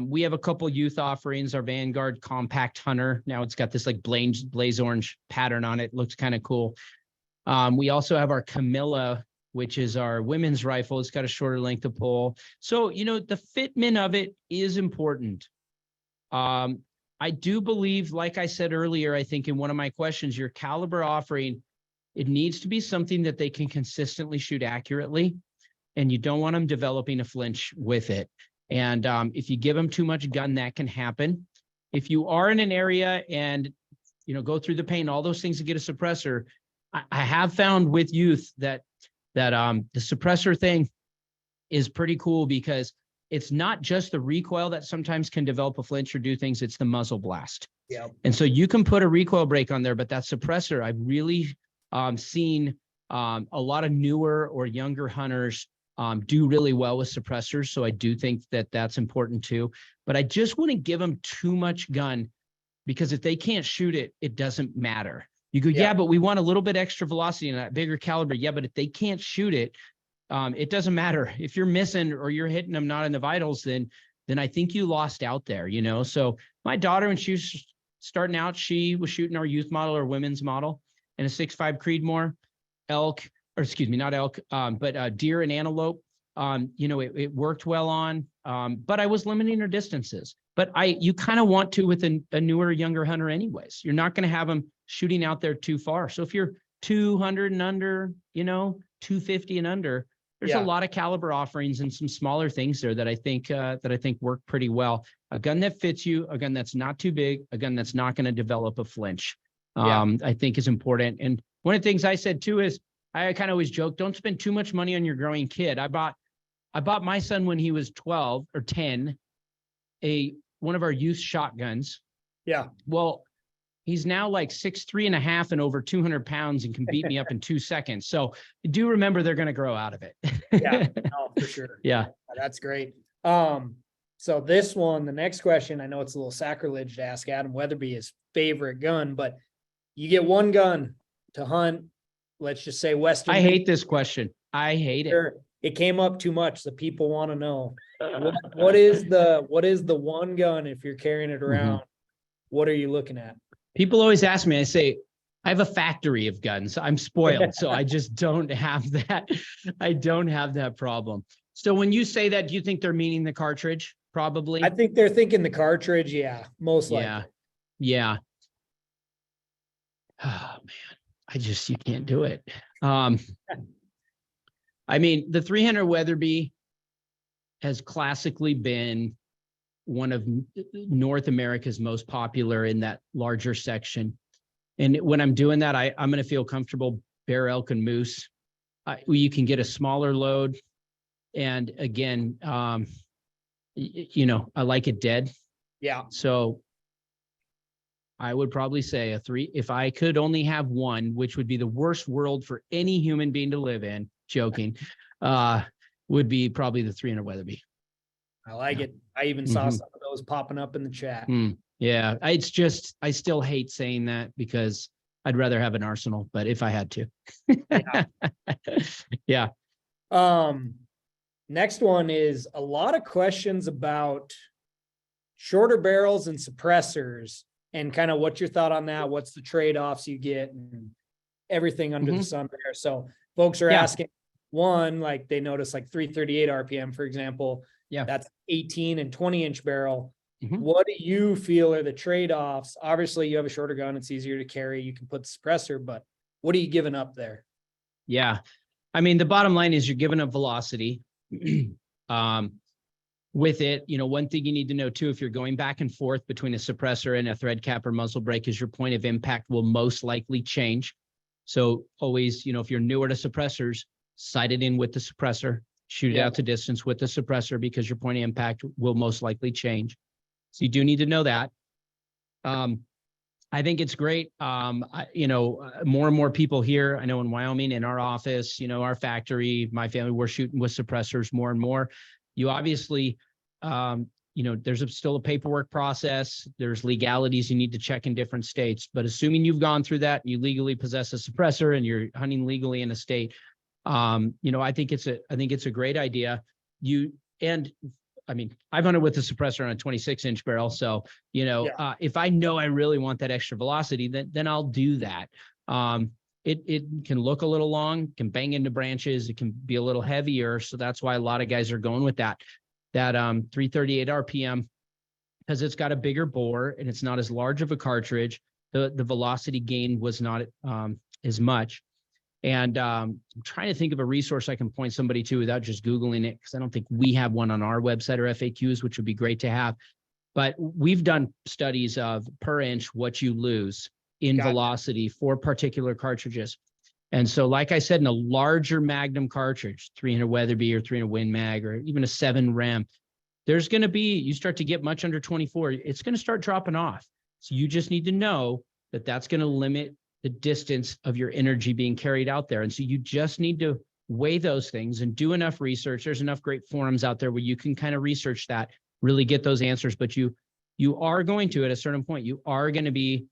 We have a couple youth offerings, our Vanguard Compact Hunter. Now it's got this like blaze orange pattern on it. Looks kind of cool. We also have our Camilla, which is our women's rifle. It's got a shorter length of pull. So, the fitment of it is important. I do believe, like I said earlier, I think in one of my questions, your caliber offering, it needs to be something that they can consistently shoot accurately, and you don't want them developing a flinch with it. And if you give them too much gun, that can happen. If you are in an area and, go through the pain, all those things to get a suppressor, I have found with youth that that the suppressor thing is pretty cool because it's not just the recoil that sometimes can develop a flinch or do things, it's the muzzle blast. Yeah. And so you can put a recoil brake on there, but that suppressor, I've really seen a lot of newer or younger hunters do really well with suppressors. So I do think that that's important too. But I just wouldn't give them too much gun, because if they can't shoot it, it doesn't matter. You go, yeah, but we want a little bit extra velocity in that bigger caliber. Yeah, but if they can't shoot it, it doesn't matter. If you're missing or you're hitting them not in the vitals, then I think you lost out there, you know? So my daughter, when she was starting out, she was shooting our youth model or women's model and a 6.5 Creedmoor elk, or excuse me, not elk, but deer and antelope. You know, it worked well on, but I was limiting her distances. But you kind of want to with a newer, younger hunter anyways. You're not going to have them shooting out there too far. So if you're 200 and under, you know, 250 and under, there's a lot of caliber offerings and some smaller things there that I think work pretty well. A gun that fits you, a gun that's not too big, a gun that's not going to develop a flinch, I think is important. And one of the things I said too is I kind of always joke, don't spend too much money on your growing kid. I bought my son when he was 12 or 10, one of our youth shotguns. Yeah. Well, he's now like 6'3.5" and over 200 pounds and can beat me up in 2 seconds. So do remember they're going to grow out of it. Yeah, no, for sure. Yeah. That's great. So this one, the next question, I know it's a little sacrilege to ask Adam Weatherby his favorite gun, but you get one gun to hunt, let's just say Western. I hate this question. I hate it. It came up too much. The people want to know what is the one gun if you're carrying it around? What are you looking at? People always ask me, I say, I have a factory of guns. I'm spoiled. So I just don't have that. I don't have that problem. So when you say that, do you think they're meaning the cartridge? Probably. I think they're thinking the cartridge. Yeah, most likely. Yeah. Oh man, you can't do it. I mean, the 300 Weatherby has classically been one of North America's most popular in that larger section. And when I'm doing that, I'm going to feel comfortable bear, elk, and moose. You can get a smaller load. And again, you know, I like it dead. Yeah. So I would probably say if I could only have one, which would be the worst world for any human being to live in, joking, would be probably the 300 Weatherby. I like it. I even saw some of those popping up in the chat. Yeah. I still hate saying that because I'd rather have an arsenal, but if I had to. Yeah. Next one is a lot of questions about shorter barrels and suppressors and kind of what's your thought on that? What's the trade-offs you get and everything under the sun there? So folks are asking, one, like they notice like 338 RPM, for example. Yeah, that's 18 and 20-inch barrel. What do you feel are the trade-offs? Obviously, you have a shorter gun. It's easier to carry. You can put the suppressor, but what are you giving up there? Yeah. I mean, the bottom line is you're giving up velocity. With it, you know, one thing you need to know too, if you're going back and forth between a suppressor and a thread cap or muzzle brake, is your point of impact will most likely change. So always, you know, if you're newer to suppressors, sight it in with the suppressor, shoot it out to distance with the suppressor because your point of impact will most likely change. So you do need to know that. I think it's great. You know, more and more people here, I know in Wyoming, in our office, you know, our factory, my family, we're shooting with suppressors more and more. You obviously, you know, there's still a paperwork process. There's legalities you need to check in different states. But assuming you've gone through that, you legally possess a suppressor and you're hunting legally in a state, you know, I think it's a great idea. I mean, I've hunted with a suppressor on a 26-inch barrel. So, you know, if I know I really want that extra velocity, then I'll do that. It can look a little long, can bang into branches. It can be a little heavier. So that's why a lot of guys are going with that 338 RPM, because it's got a bigger bore and it's not as large of a cartridge. The velocity gain was not as much. And I'm trying to think of a resource I can point somebody to without just Googling it, because I don't think we have one on our website or FAQs, which would be great to have. But we've done studies of per inch what you lose in velocity for particular cartridges. And so, like I said, in a larger Magnum cartridge, 300 Weatherby or 300 Win Mag, or even a 7 Ram, there's going to be, you start to get much under 24, it's going to start dropping off. So you just need to know that that's going to limit the distance of your energy being carried out there. And so you just need to weigh those things and do enough research. There's enough great forums out there where you can kind of research that, really get those answers. But you are going to, at a certain point, you are going to be,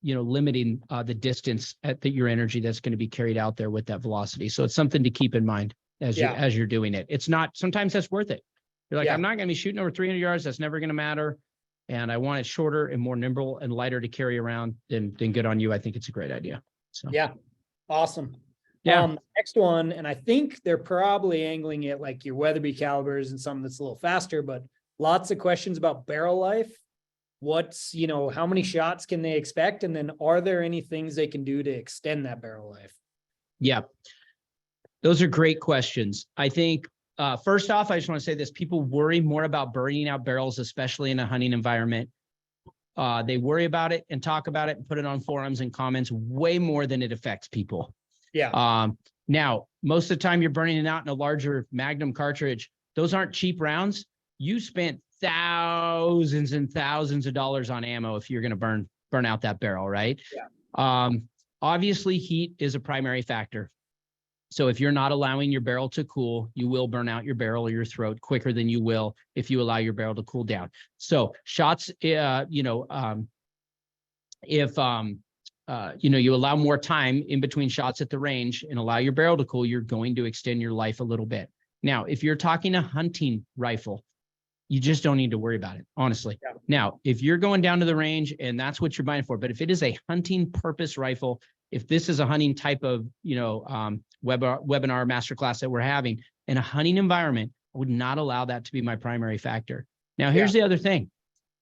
limiting the distance at your energy that's going to be carried out there with that velocity. So it's something to keep in mind as you're doing it. It's not, sometimes that's worth it. You're like, I'm not going to be shooting over 300 yards. That's never going to matter. And I want it shorter and more nimble and lighter to carry around. Then good on you. I think it's a great idea. So yeah, awesome. Yeah. Next one, and I think they're probably angling it like your Weatherby calibers and something that's a little faster, but lots of questions about barrel life. What's, how many shots can they expect? And then are there any things they can do to extend that barrel life? Yeah, those are great questions. I think, first off, I just want to say this, people worry more about burning out barrels, especially in a hunting environment. They worry about it and talk about it and put it on forums and comments way more than it affects people. Yeah. Now, most of the time you're burning it out in a larger Magnum cartridge. Those aren't cheap rounds. You spent thousands and thousands of dollars on ammo if you're going to burn out that barrel, right? Yeah. Obviously, heat is a primary factor. So if you're not allowing your barrel to cool, you will burn out your barrel or your throat quicker than you will if you allow your barrel to cool down. So shots, if you allow more time in between shots at the range and allow your barrel to cool, you're going to extend your life a little bit. Now, if you're talking a hunting rifle, you just don't need to worry about it, honestly. Yeah. Now, if you're going down to the range and that's what you're buying for, but if it is a hunting purpose rifle, if this is a hunting type of, webinar masterclass that we're having in a hunting environment, I would not allow that to be my primary factor. Now, here's the other thing.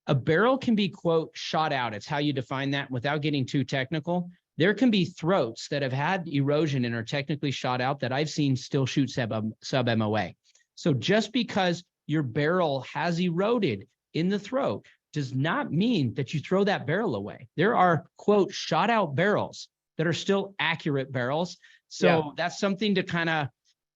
A barrel can be, quote, shot out. It's how you define that without getting too technical. There can be throats that have had erosion and are technically shot out that I've seen still shoot sub MOA. So just because your barrel has eroded in the throat does not mean that you throw that barrel away. There are, quote, shot out barrels that are still accurate barrels. So that's something to kind of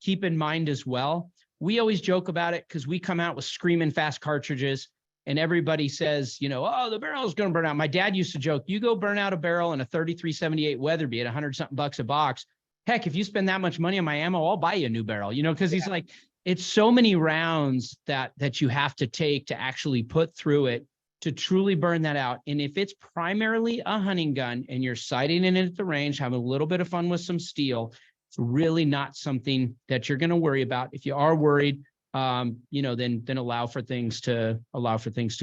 keep in mind as well. We always joke about it because we come out with screaming fast cartridges and everybody says, oh, the barrel is going to burn out. My dad used to joke, you go burn out a barrel in a 3378 Weatherby at $100-something a box. Heck, if you spend that much money on my ammo, I'll buy you a new barrel, because he's like, it's so many rounds that you have to take to actually put through it to truly burn that out. And if it's primarily a hunting gun and you're sighting in it at the range, having a little bit of fun with some steel, it's really not something that you're going to worry about. If you are worried, then allow for things to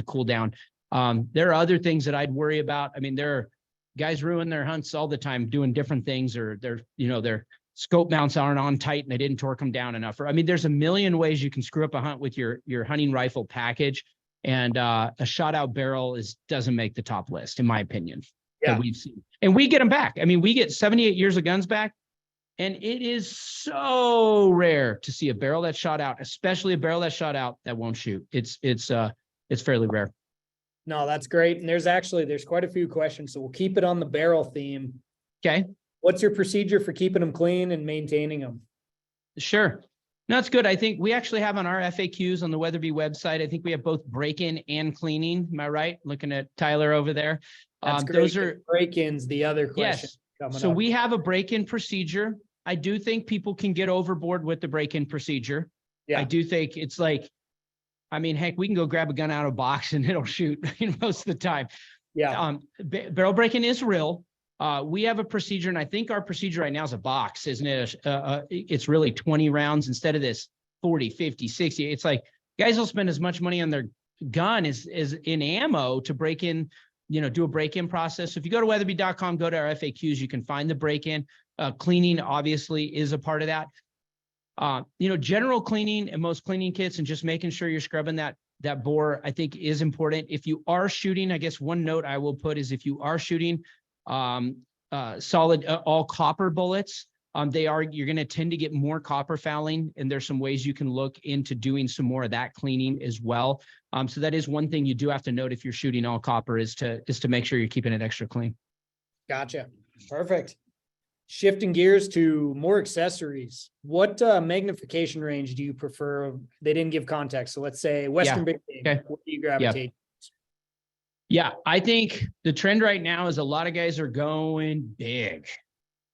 cool down. There are other things that I'd worry about. I mean, there are guys ruin their hunts all the time doing different things, or their scope mounts aren't on tight and they didn't torque them down enough. I mean, there's a million ways you can screw up a hunt with your hunting rifle package. And a shot out barrel doesn't make the top list, in my opinion. Yeah. That we've seen. And we get them back. I mean, we get 78 years of guns back. And it is so rare to see a barrel that's shot out, especially a barrel that's shot out that won't shoot. It's fairly rare. No, that's great. And there's quite a few questions. So we'll keep it on the barrel theme. Okay. What's your procedure for keeping them clean and maintaining them? Sure. No, that's good. I think we actually have on our FAQs on the Weatherby website, I think we have both break-in and cleaning. Am I right? Looking at Tyler over there. That's great. Those are break-ins, the other question. Yes. So we have a break-in procedure. I do think people can get overboard with the break-in procedure. Yeah. I do think it's like, I mean, heck, we can go grab a gun out of a box and it'll shoot most of the time. Yeah. Barrel break-in is real. We have a procedure, and I think our procedure right now is a box, isn't it? It's really 20 rounds instead of this 40, 50, 60. It's like guys will spend as much money on their gun as in ammo to break in, do a break-in process. So if you go to weatherby.com, go to our FAQs, you can find the break-in. Cleaning obviously is a part of that. General cleaning and most cleaning kits and just making sure you're scrubbing that bore, I think is important. If you are shooting, I guess one note I will put is if you are shooting solid all copper bullets, you're going to tend to get more copper fouling, and there's some ways you can look into doing some more of that cleaning as well. So that is one thing you do have to note if you're shooting all copper is to make sure you're keeping it extra clean. Gotcha. Perfect. Shifting gears to more accessories, what magnification range do you prefer? They didn't give context. So let's say Western big game. Okay. What do you gravitate? Yeah, I think the trend right now is a lot of guys are going big,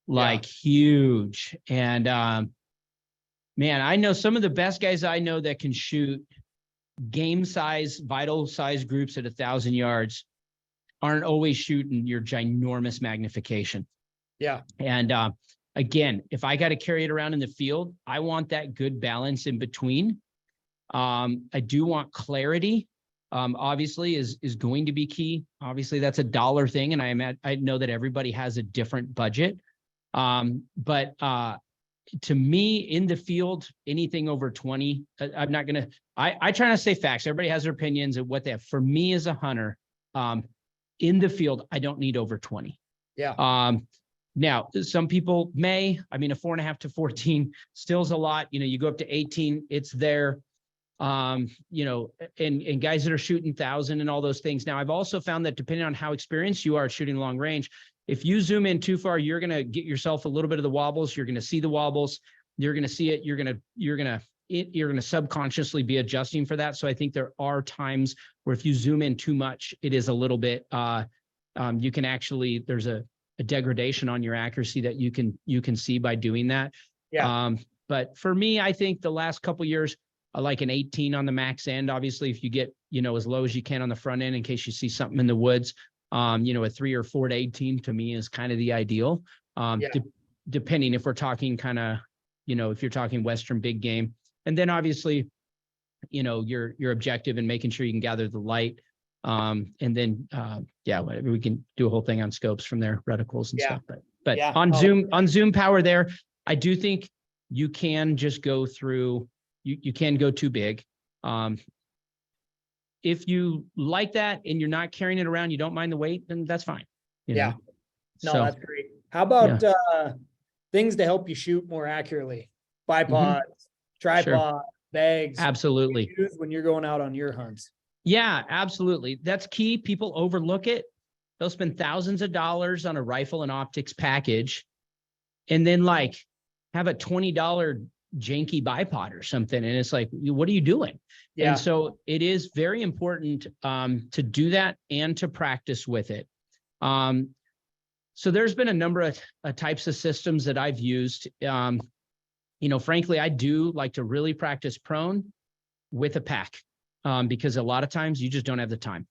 like huge. And man, I know some of the best guys I know that can shoot game size, vital size groups at 1,000 yards aren't always shooting your ginormous magnification. Yeah. And again, if I got to carry it around in the field, I want that good balance in between. I do want clarity. Obviously is going to be key. Obviously that's a dollar thing. And I know that everybody has a different budget. But to me in the field, anything over 20, I'm not going to, I try to say facts. Everybody has their opinions of what they have. For me as a hunter, in the field, I don't need over 20. Yeah. Now some people may, I mean, a 4.5 to 14 still is a lot. You know, you go up to 18, it's there. You know, and guys that are shooting 1,000 and all those things. Now, I've also found that depending on how experienced you are at shooting long range, if you zoom in too far, you're going to get yourself a little bit of the wobbles. You're going to see the wobbles. You're going to see it. You're going to subconsciously be adjusting for that. So I think there are times where if you zoom in too much, it is a little bit, you can actually, there's a degradation on your accuracy that you can see by doing that. Yeah. But for me, I think the last couple of years, I like an 18 on the max end. Obviously, if you get, you know, as low as you can on the front end in case you see something in the woods, you know, a 3 or 4 to 18 to me is kind of the ideal. Depending if we're talking kind of, you know, if you're talking Western big game, and then obviously, you know, your objective and making sure you can gather the light. And then, we can do a whole thing on scopes from there, reticles and stuff. But on zoom power there, I do think you can just go through. You can go too big. If you like that and you're not carrying it around, you don't mind the weight, then that's fine. You know? No, that's great. How about things to help you shoot more accurately? Bipods, tripod, bags. Absolutely. Use when you're going out on your hunts. Yeah, absolutely. That's key. People overlook it. They'll spend thousands of dollars on a rifle and optics package and then like have a $20 janky bipod or something. And it's like, what are you doing? Yeah. And so it is very important to do that and to practice with it. So there's been a number of types of systems that I've used. You know, frankly, I do like to really practice prone with a pack because a lot of times you just don't have the time.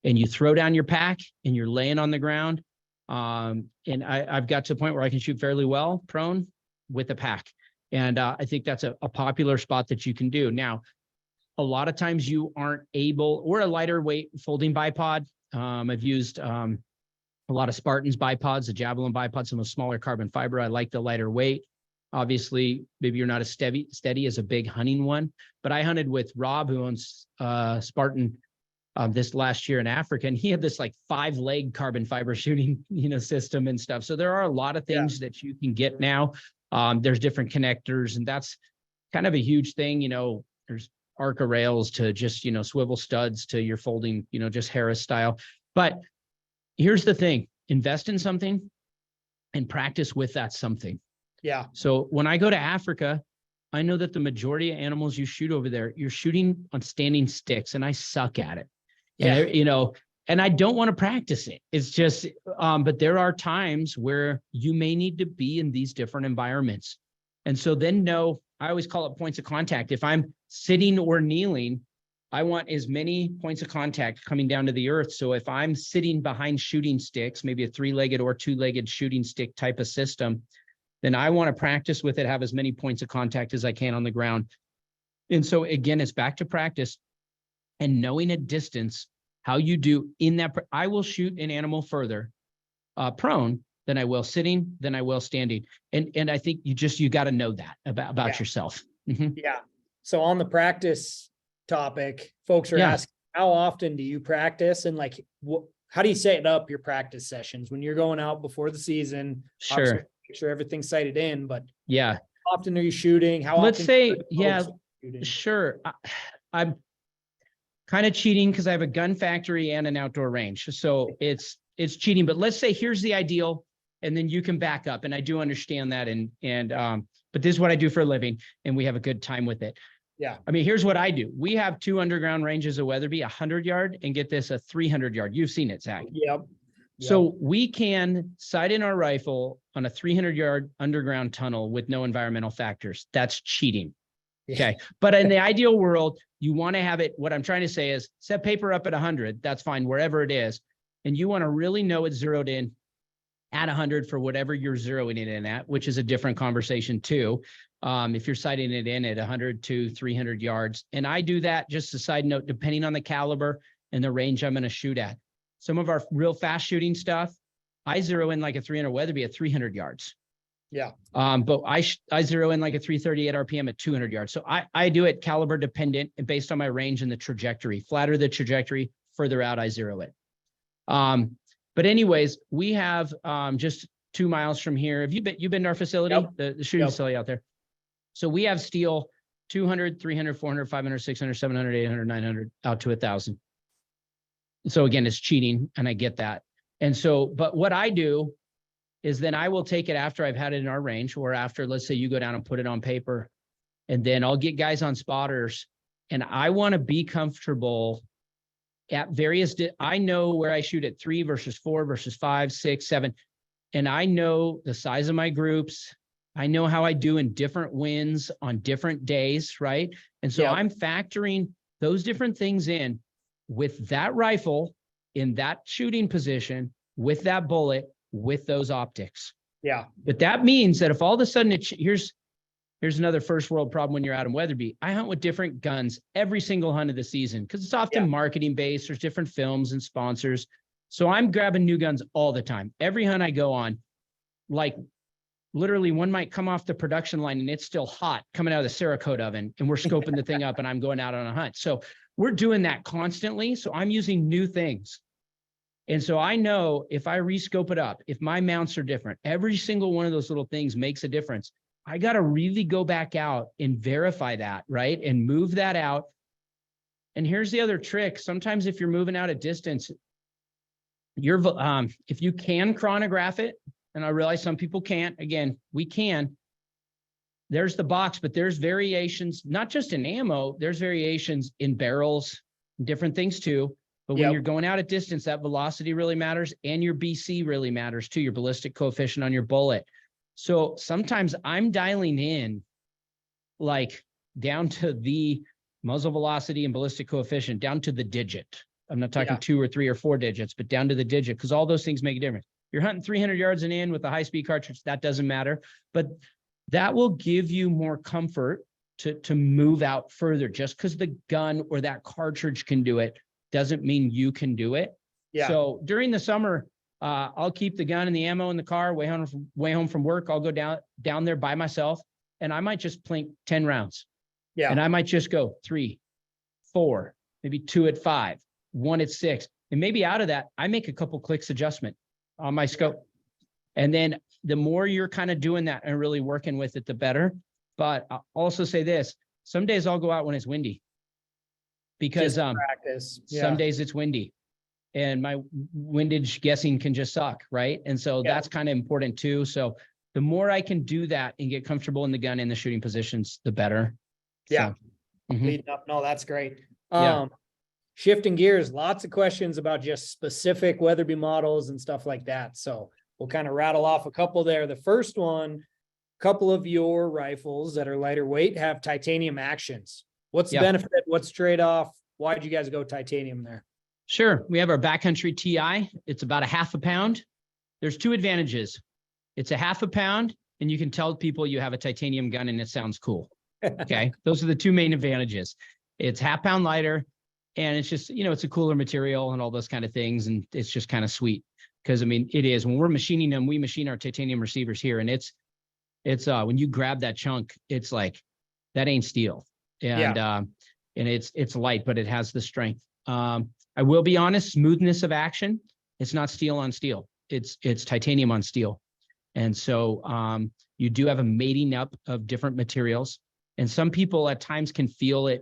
And you throw down your pack and you're laying on the ground. And I've got to a point where I can shoot fairly well prone with a pack. And I think that's a popular spot that you can do. Now, a lot of times you aren't able, or a lighter weight folding bipod. I've used a lot of Spartan's bipods, the Javelin bipods, some of the smaller carbon fiber. I like the lighter weight. Obviously, maybe you're not as steady as a big hunting one, but I hunted with Rob, who owns Spartan this last year in Africa, and he had this like 5-leg carbon fiber shooting, you know, system and stuff. So there are a lot of things that you can get now. There's different connectors, and that's kind of a huge thing. You know, there's Arca rails to just, you know, swivel studs to your folding, you know, just Harris style. But here's the thing, invest in something and practice with that something. Yeah. So when I go to Africa, I know that the majority of animals you shoot over there, you're shooting on standing sticks, and I suck at it. And, you know, and I don't want to practice it. It's just, but there are times where you may need to be in these different environments. And so then I always call it points of contact. If I'm sitting or kneeling, I want as many points of contact coming down to the earth. So if I'm sitting behind shooting sticks, maybe a 3-legged or 2-legged shooting stick type of system, then I want to practice with it, have as many points of contact as I can on the ground. And so again, it's back to practice and knowing a distance, how you do in that. I will shoot an animal further prone than I will sitting, than I will standing. And I think you got to know that about yourself. Mm-hmm. Yeah. So on the practice topic, folks are asking, how often do you practice? And like, how do you set up your practice sessions when you're going out before the season? Sure. Make sure everything's sighted in, but how often are you shooting? Let's say, sure. I'm kind of cheating because I have a gun factory and an outdoor range. So it's cheating, but let's say, here's the ideal. and then you can back up. And I do understand that. But this is what I do for a living, and we have a good time with it. Yeah. I mean, here's what I do. We have 2 underground ranges of Weatherby, 100-yard, and get this, a 300-yard. You've seen it, Zach. Yep. So we can sight in our rifle on a 300-yard underground tunnel with no environmental factors. That's cheating. Okay. But in the ideal world, you want to have it. What I'm trying to say is set paper up at 100. That's fine, wherever it is. And you want to really know it's zeroed in at 100 for whatever you're zeroing it in at, which is a different conversation too. If you're sighting it in at 100 to 300 yards. And I do that, just a side note, depending on the caliber and the range I'm going to shoot at. Some of our real fast shooting stuff, I zero in like a 300 Weatherby at 300 yards. Yeah. But I zero in like a 338 RPM at 200 yards. So I do it caliber dependent and based on my range and the trajectory. Flatter the trajectory, further out, I zero it. But anyways, we have just 2 miles from here. Have you've been to our facility, the shooting facility out there? So we have steel 200, 300, 400, 500, 600, 700, 800, 900 out to 1,000. So again, it's cheating, and I get that. And so, but what I do is then I will take it after I've had it in our range, or after, let's say you go down and put it on paper, and then I'll get guys on spotters, and I want to be comfortable at various, I know where I shoot at 3 versus 4 versus 5, 6, 7. And I know the size of my groups. I know how I do in different winds on different days, right? And so I'm factoring those different things in with that rifle in that shooting position, with that bullet, with those optics. Yeah. But that means that if all of a sudden here's another first world problem when you're out in Weatherby. I hunt with different guns every single hunt of the season because it's often marketing based. There's different films and sponsors. So I'm grabbing new guns all the time. Every hunt I go on, like literally one might come off the production line and it's still hot coming out of the Cerakote oven, and we're scoping the thing up and I'm going out on a hunt. So we're doing that constantly. So I'm using new things. And so I know if I rescope it up, if my mounts are different, every single one of those little things makes a difference. I got to really go back out and verify that, right? And move that out. And here's the other trick. Sometimes if you're moving out at distance, if you can chronograph it, and I realize some people can't, again, we can, there's the box, but there's variations, not just in ammo, there's variations in barrels, different things too. But when you're going out at distance, that velocity really matters, and your BC really matters too, your ballistic coefficient on your bullet. So sometimes I'm dialing in like down to the muzzle velocity and ballistic coefficient, down to the digit. I'm not talking 2 or 3 or 4 digits, but down to the digit, because all those things make a difference. You're hunting 300 yards and in with a high-speed cartridge, that doesn't matter. But that will give you more comfort to move out further. Just because the gun or that cartridge can do it doesn't mean you can do it. Yeah. So during the summer, I'll keep the gun and the ammo in the car, way home from work. I'll go down there by myself, and I might just plink 10 rounds. Yeah. And I might just go 3, 4, maybe 2 at 5, 1 at 6. And maybe out of that, I make a couple clicks adjustment on my scope. And then the more you're kind of doing that and really working with it, the better. But I'll also say this, some days I'll go out when it's windy, because practice. Some days it's windy. And my windage guessing can just suck, right? And so that's kind of important too. So the more I can do that and get comfortable in the gun and the shooting positions, the better. Yeah. So, Leading up. No, that's great. Shifting gears, lots of questions about just specific Weatherby models and stuff like that. So we'll kind of rattle off a couple there. The first one, a couple of your rifles that are lighter weight have titanium actions. What's the benefit? What's trade-off? Why did you guys go titanium there? Sure. We have our backcountry TI. It's about a half a pound. There's 2 advantages. It's a half a pound, and you can tell people you have a titanium gun and it sounds cool. Okay. Those are the 2 main advantages. It's half pound lighter, and it's just, it's a cooler material and all those kind of things. And it's just kind of sweet because, I mean, it is, when we're machining them, we machine our titanium receivers here, and it's when you grab that chunk, it's like, that ain't steel. And it's light, but it has the strength. I will be honest, smoothness of action, it's not steel on steel. It's titanium on steel. And so you do have a mating up of different materials. And some people at times can feel it.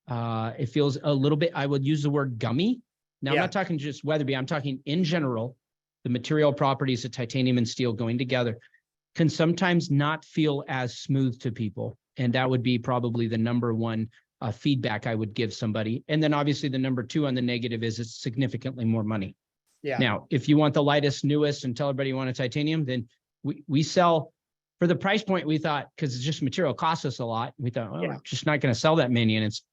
It feels a little bit, I would use the word gummy. Now, I'm not talking just Weatherby. I'm talking in general. the material properties of titanium and steel going together can sometimes not feel as smooth to people. And that would be probably the number one feedback I would give somebody. And then obviously the number two on the negative is it's significantly more money. Yeah. Now, if you want the lightest, newest, and tell everybody you want a titanium, then we sell for the price point. We thought, because it's just material costs us a lot. We thought, well, we're just not going to sell that many, and it's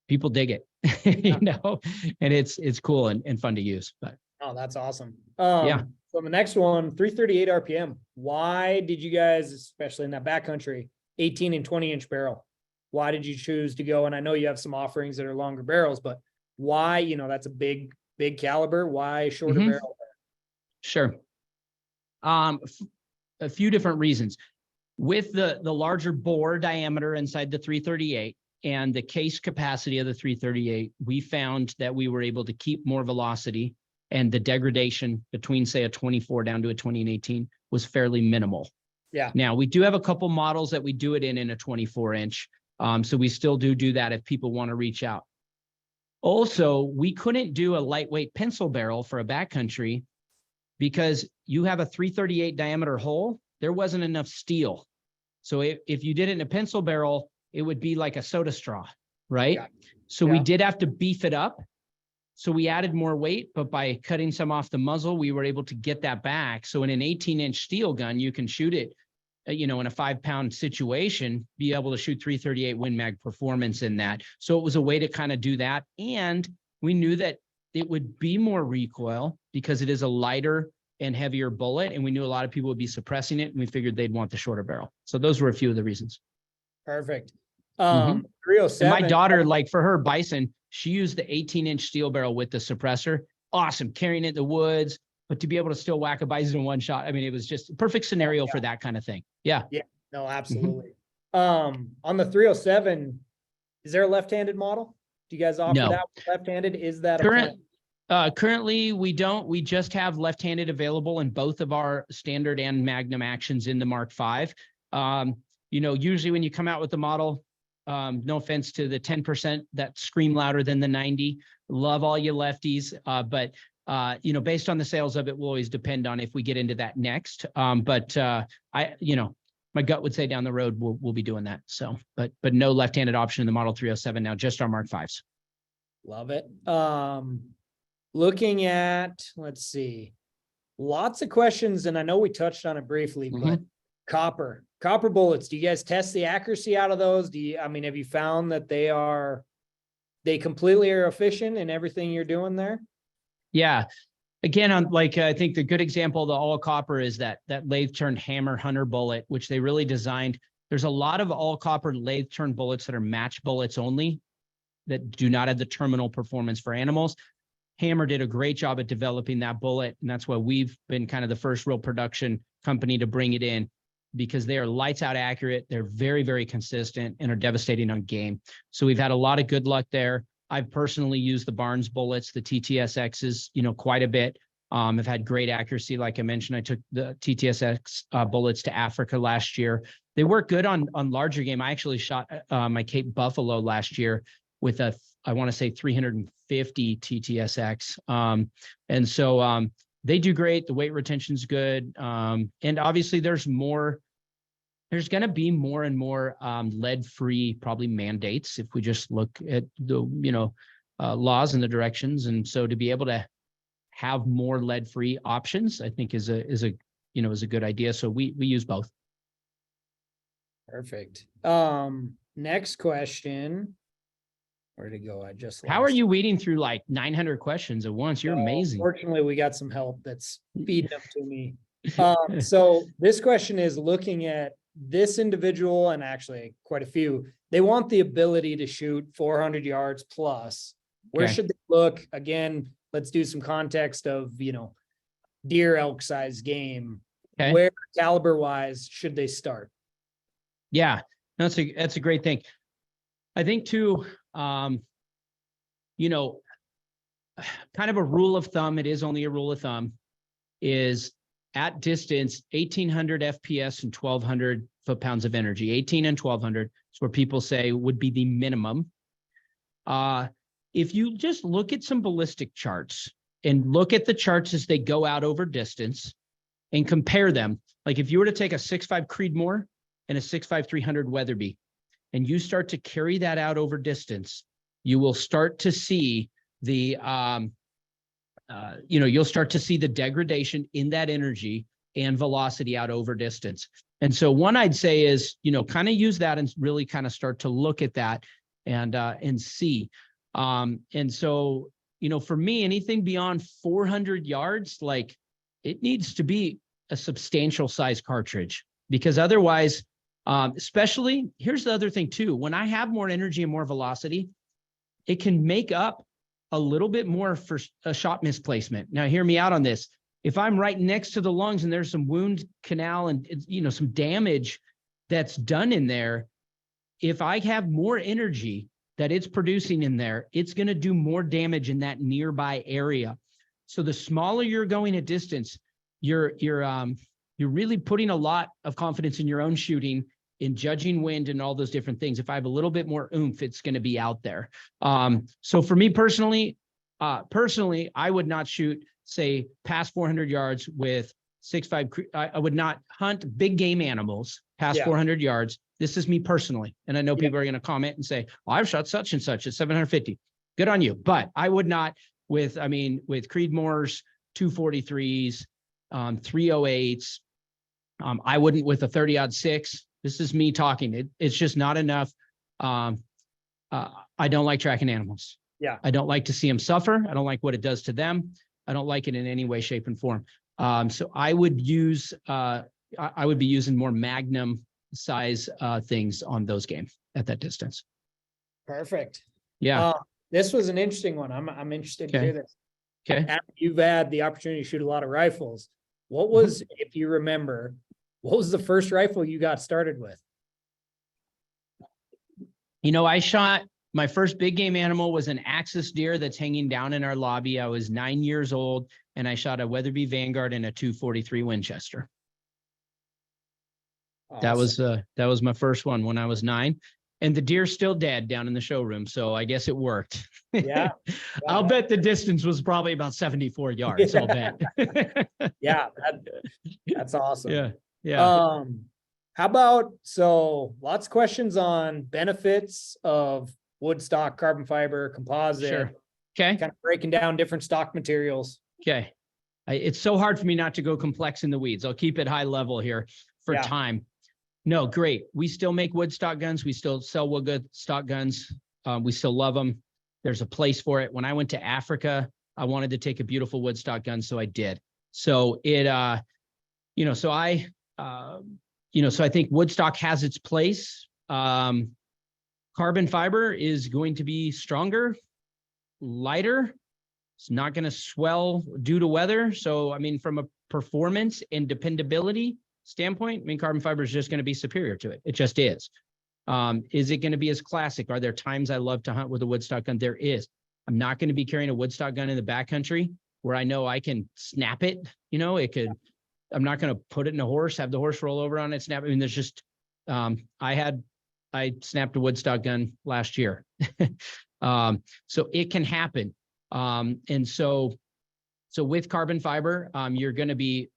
people dig it, you know, and it's cool and fun to use. But oh, that's awesome. Yeah. So the next one, 338 RPM. Why did you guys, especially in that backcountry, 18 and 20-inch barrel? Why did you choose to go? And I know you have some offerings that are longer barrels, but why, you know, that's a big caliber. Why shorter barrel? Sure. A few different reasons. With the larger bore diameter inside the 338 and the case capacity of the 338, we found that we were able to keep more velocity, and the degradation between, say, a 24 down to a 20 and 18 was fairly minimal. Yeah. Now, we do have a couple models that we do it in a 24-inch. So we still do that if people want to reach out. Also, we couldn't do a lightweight pencil barrel for a backcountry because you have a 338 diameter hole. There wasn't enough steel. So if you did it in a pencil barrel, it would be like a soda straw, right? Yeah. So we did have to beef it up. So we added more weight, but by cutting some off the muzzle, we were able to get that back. So in an 18-inch steel gun, you can shoot it, you know, in a 5-pound situation, be able to shoot 338 Win Mag performance in that. So it was a way to kind of do that. And we knew that it would be more recoil because it is a lighter and heavier bullet. And we knew a lot of people would be suppressing it, and we figured they'd want the shorter barrel. So those were a few of the reasons. Perfect. 307. And my daughter, like for her bison, she used the 18-inch steel barrel with the suppressor. Awesome. Carrying it in the woods, but to be able to still whack a bison in one shot. I mean, it was just a perfect scenario for that kind of thing. Yeah. Yeah, no, absolutely. On the 307, is there a left-handed model? Do you guys offer that left-handed? Is that currently we don't. We just have left-handed available in both of our standard and Magnum actions in the Mark V. You know, usually when you come out with the model, no offense to the 10% that scream louder than the 90, love all you lefties. But you know, based on the sales of it will always depend on if we get into that next. You know, my gut would say down the road, we'll be doing that. So, but no left-handed option in the Model 307 now, just our Mark Vs. Love it. Looking at, let's see, lots of questions, and I know we touched on it briefly, but copper bullets, do you guys test the accuracy out of those? I mean, have you found that they completely are efficient in everything you're doing there? Yeah. Again, I think the good example of the all copper is that lathe turned hammer hunter bullet, which they really designed. There's a lot of all copper lathe turned bullets that are match bullets only that do not have the terminal performance for animals. Hammer did a great job at developing that bullet. And that's why we've been kind of the first real production company to bring it in, because they are lights out accurate. They're very, very consistent and are devastating on game. So we've had a lot of good luck there. I've personally used the Barnes bullets, the TTSXs, you know, quite a bit. I've had great accuracy. Like I mentioned, I took the TTSX bullets to Africa last year. They work good on larger game. I actually shot my Cape Buffalo last year with I want to say 350 TTSX. And so they do great. The weight retention's good. And obviously there's going to be more and more lead-free probably mandates if we just look at the, you know, laws and the directions. And so to be able to have more lead-free options, I think is a good idea. So we use both. Perfect. Next question. Where'd it go? How are you weeding through like 900 questions at once? You're amazing. Fortunately, we got some help that's feeding them to me. So this question is looking at this individual, and actually quite a few. They want the ability to shoot 400 yards plus. Where should they look? Again, let's do some context of, you know, deer, elk size game. Where caliber wise should they start? Yeah, that's a great thing. I think too, you know, kind of a rule of thumb, it is only a rule of thumb, is at distance, 1800 FPS and 1200 foot-pounds of energy. 18 and 1200 is where people say would be the minimum. If you just look at some ballistic charts, and look at the charts as they go out over distance and compare them. Like if you were to take a 6.5 Creedmoor and a 6.5 300 Weatherby, and you start to carry that out over distance, you will start to see the, you'll start to see the degradation in that energy and velocity out over distance. And so one I'd say is, kind of use that and really kind of start to look at that and see. And so, for me, anything beyond 400 yards, like it needs to be a substantial size cartridge, because otherwise, especially, here's the other thing too, when I have more energy and more velocity, it can make up a little bit more for a shot misplacement. Now, hear me out on this. If I'm right next to the lungs and there's some wound canal and, some damage that's done in there, if I have more energy that it's producing in there, it's going to do more damage in that nearby area. So the smaller you're going at distance, you're really putting a lot of confidence in your own shooting, in judging wind and all those different things. If I have a little bit more oomph, it's going to be out there. So for me personally, I would not shoot, say, past 400 yards with 6.5. I would not hunt big game animals past 400 yards. This is me personally. And I know people are going to comment and say, well, I've shot such and such at 750. Good on you. But I would not with Creedmoors, 243s, 308s. I wouldn't with a 30-06. This is me talking. It's just not enough. I don't like tracking animals. Yeah. I don't like to see them suffer. I don't like what it does to them. I don't like it in any way, shape, and form. So I would use, I would be using more Magnum size things on those game at that distance. Perfect. Yeah. This was an interesting one. I'm interested to hear this. Okay. After you've had the opportunity to shoot a lot of rifles, what was, if you remember, what was the first rifle you got started with? I shot, my first big game animal was an axis deer that's hanging down in our lobby. I was 9 years old, and I shot a Weatherby Vanguard and a 243 Winchester. Awesome. That was my first one when I was 9, and the deer's still dead down in the showroom. So I guess it worked. Yeah. I'll bet the distance was probably about 74 yards. I'll bet. Yeah. That's awesome. Yeah. Yeah. How about, so lots of questions on benefits of wood stock, carbon fiber, composite. Sure. Okay. Kind of breaking down different stock materials. Okay. It's so hard for me not to go complex in the weeds. I'll keep it high level here for time. No, great. We still make wood stock guns. We still sell wood stock guns. We still love them. There's a place for it. When I went to Africa, I wanted to take a beautiful wood stock gun, so I did. So it, so I think wood stock has its place. Carbon fiber is going to be stronger, lighter. It's not going to swell due to weather. So, from a performance and dependability standpoint, carbon fiber is just going to be superior to it. It just is. Is it going to be as classic? Are there times I love to hunt with a wood stock gun? There is. I'm not going to be carrying a wood stock gun in the backcountry where I know I can snap it. I'm not going to put it in a horse, have the horse roll over on it, snap. There's just, I snapped a wood stock gun last year. So it can happen. And so with carbon fiber, you're going to be,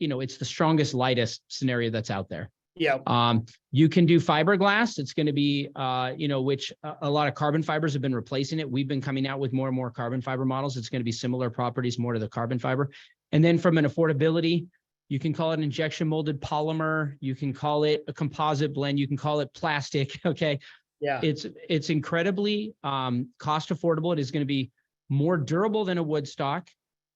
it's the strongest, lightest scenario that's out there. Yeah. You can do fiberglass. It's going to be, which a lot of carbon fibers have been replacing it. We've been coming out with more and more carbon fiber models. It's going to be similar properties, more to the carbon fiber. And then from an affordability, you can call it injection molded polymer. You can call it a composite blend. You can call it plastic. Okay. Yeah. It's incredibly cost affordable. It is going to be more durable than a wood stock.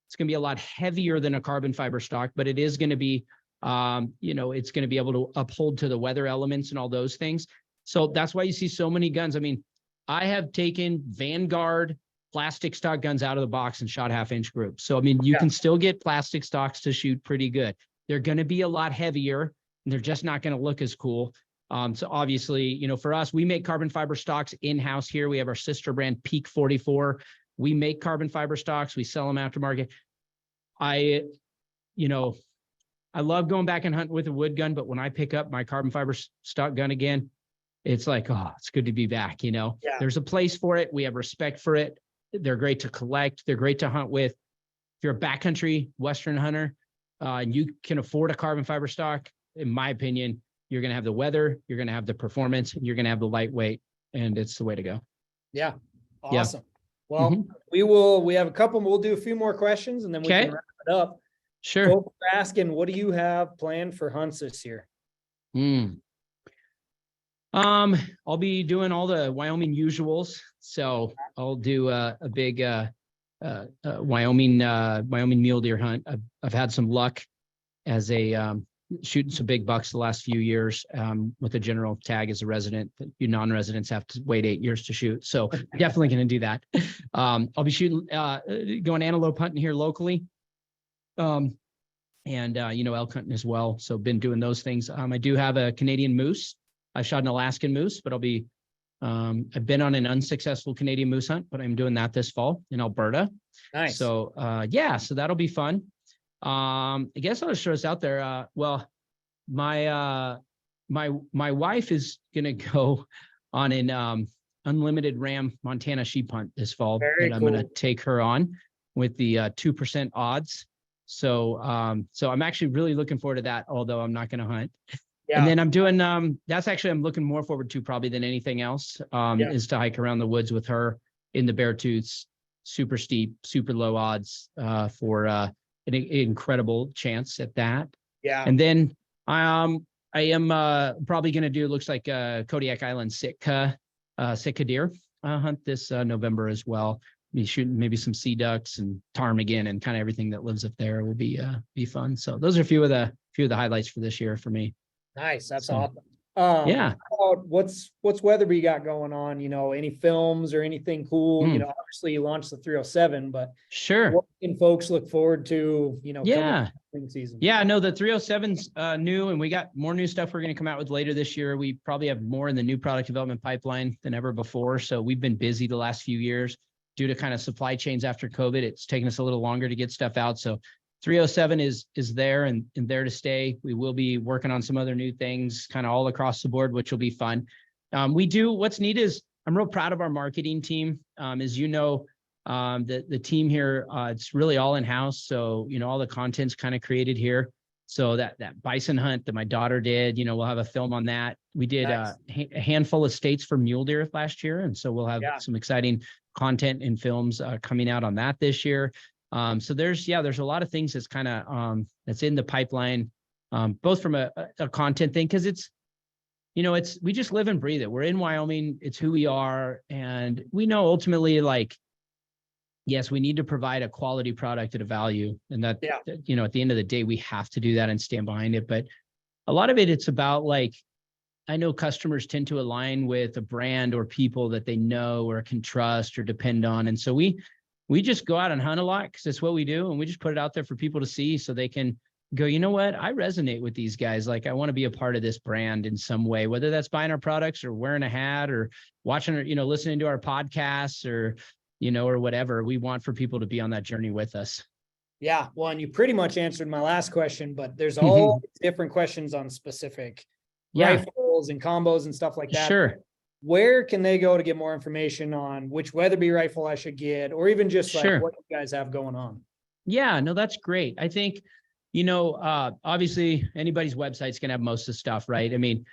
It's going to be a lot heavier than a carbon fiber stock, but it is going to be, it's going to be able to uphold to the weather elements and all those things. So that's why you see so many guns. I have taken Vanguard plastic stock guns out of the box and shot 1/2-inch groups. So, you can still get plastic stocks to shoot pretty good. They're going to be a lot heavier and they're just not going to look as cool. So obviously, for us, we make carbon fiber stocks in-house here. We have our sister brand Peak 44. We make carbon fiber stocks. We sell them aftermarket. I love going back and hunting with a wood gun, but when I pick up my carbon fiber stock gun again, it's like, oh, it's good to be back. There's a place for it. We have respect for it. They're great to collect. They're great to hunt with. you're a backcountry Western hunter, and you can afford a carbon fiber stock, in my opinion, you're going to have the weather, you're going to have the performance, and you're going to have the lightweight, and it's the way to go. Yeah. Yeah. Awesome. Well, we have a couple, we'll do a few more questions and then we can wrap it up. Sure. Folks are asking, what do you have planned for hunts this year? I'll be doing all the Wyoming usuals. So I'll do a big Wyoming mule deer hunt. I've had some luck as a shooting some big bucks the last few years with a general tag as a resident. You non-residents have to wait 8 years to shoot. So definitely going to do that. I'll be shooting, going antelope hunting here locally. And elk hunting as well. So been doing those things. I do have a Canadian moose. I shot an Alaskan moose, but I've been on an unsuccessful Canadian moose hunt, but I'm doing that this fall in Alberta. Nice. So, so that'll be fun. I guess I'll just throw this out there. Well, my wife is going to go on an unlimited ram Montana sheep hunt this fall. Very I'm cool. going to take her on with the 2% odds. So I'm actually really looking forward to that, although I'm not going to hunt. Yeah. And then I'm doing, I'm looking more forward to probably than anything else, is to hike around the woods with her in the Beartooths, super steep, super low odds, for an incredible chance at that. Yeah. And then, I am, probably going to do, looks like, Kodiak Island Sitka deer, hunt this, November as well. Be shooting maybe some sea ducks and ptarmigan and kind of everything that lives up there will be fun. So those are a few of the highlights for this year for me. Nice. That's So, awesome. yeah. What's Weatherby got going on? Any films or anything cool? Obviously you launched the 307, but Sure. what can folks look forward to, Yeah. coming season? Yeah, no, the 307's new, and we got more new stuff we're going to come out with later this year. We probably have more in the new product development pipeline than ever before. So we've been busy the last few years due to kind of supply chains after COVID. It's taken us a little longer to get stuff out. So 307 is there and there to stay. We will be working on some other new things kind of all across the board, which will be fun. What's neat is I'm real proud of our marketing team. As you know, the team here, it's really all in-house. So, all the content's kind of created here. So that bison hunt that my daughter did, we'll have a film on that. We did Nice. A handful of states for mule deer last year. And so we'll have some exciting content and films coming out on that this year. So there's a lot of things that's kind of that's in the pipeline, both from a content thing, because it's we just live and breathe it. We're in Wyoming, it's who we are, and we know ultimately, like, yes, we need to provide a quality product at a value, and that at the end of the day we have to do that and stand behind it. But a lot of it's about, like, I know customers tend to align with a brand or people that they know or can trust or depend on, and so we just go out and hunt a lot because it's what we do. And we just put it out there for people to see so they can go, you know what? I resonate with these guys. Like, I want to be a part of this brand in some way, whether that's buying our products or wearing a hat or watching or, listening to our podcasts or, or whatever. We want for people to be on that journey with us. Yeah. Well, and you pretty much answered my last question, but there's all different questions on specific rifles and combos and stuff like that. Sure. Where can they go to get more information on which Weatherby rifle I should get, or even just like what you guys have going on? Yeah, no, that's great. I think, obviously anybody's website's going to have most of the stuff, right? I mean,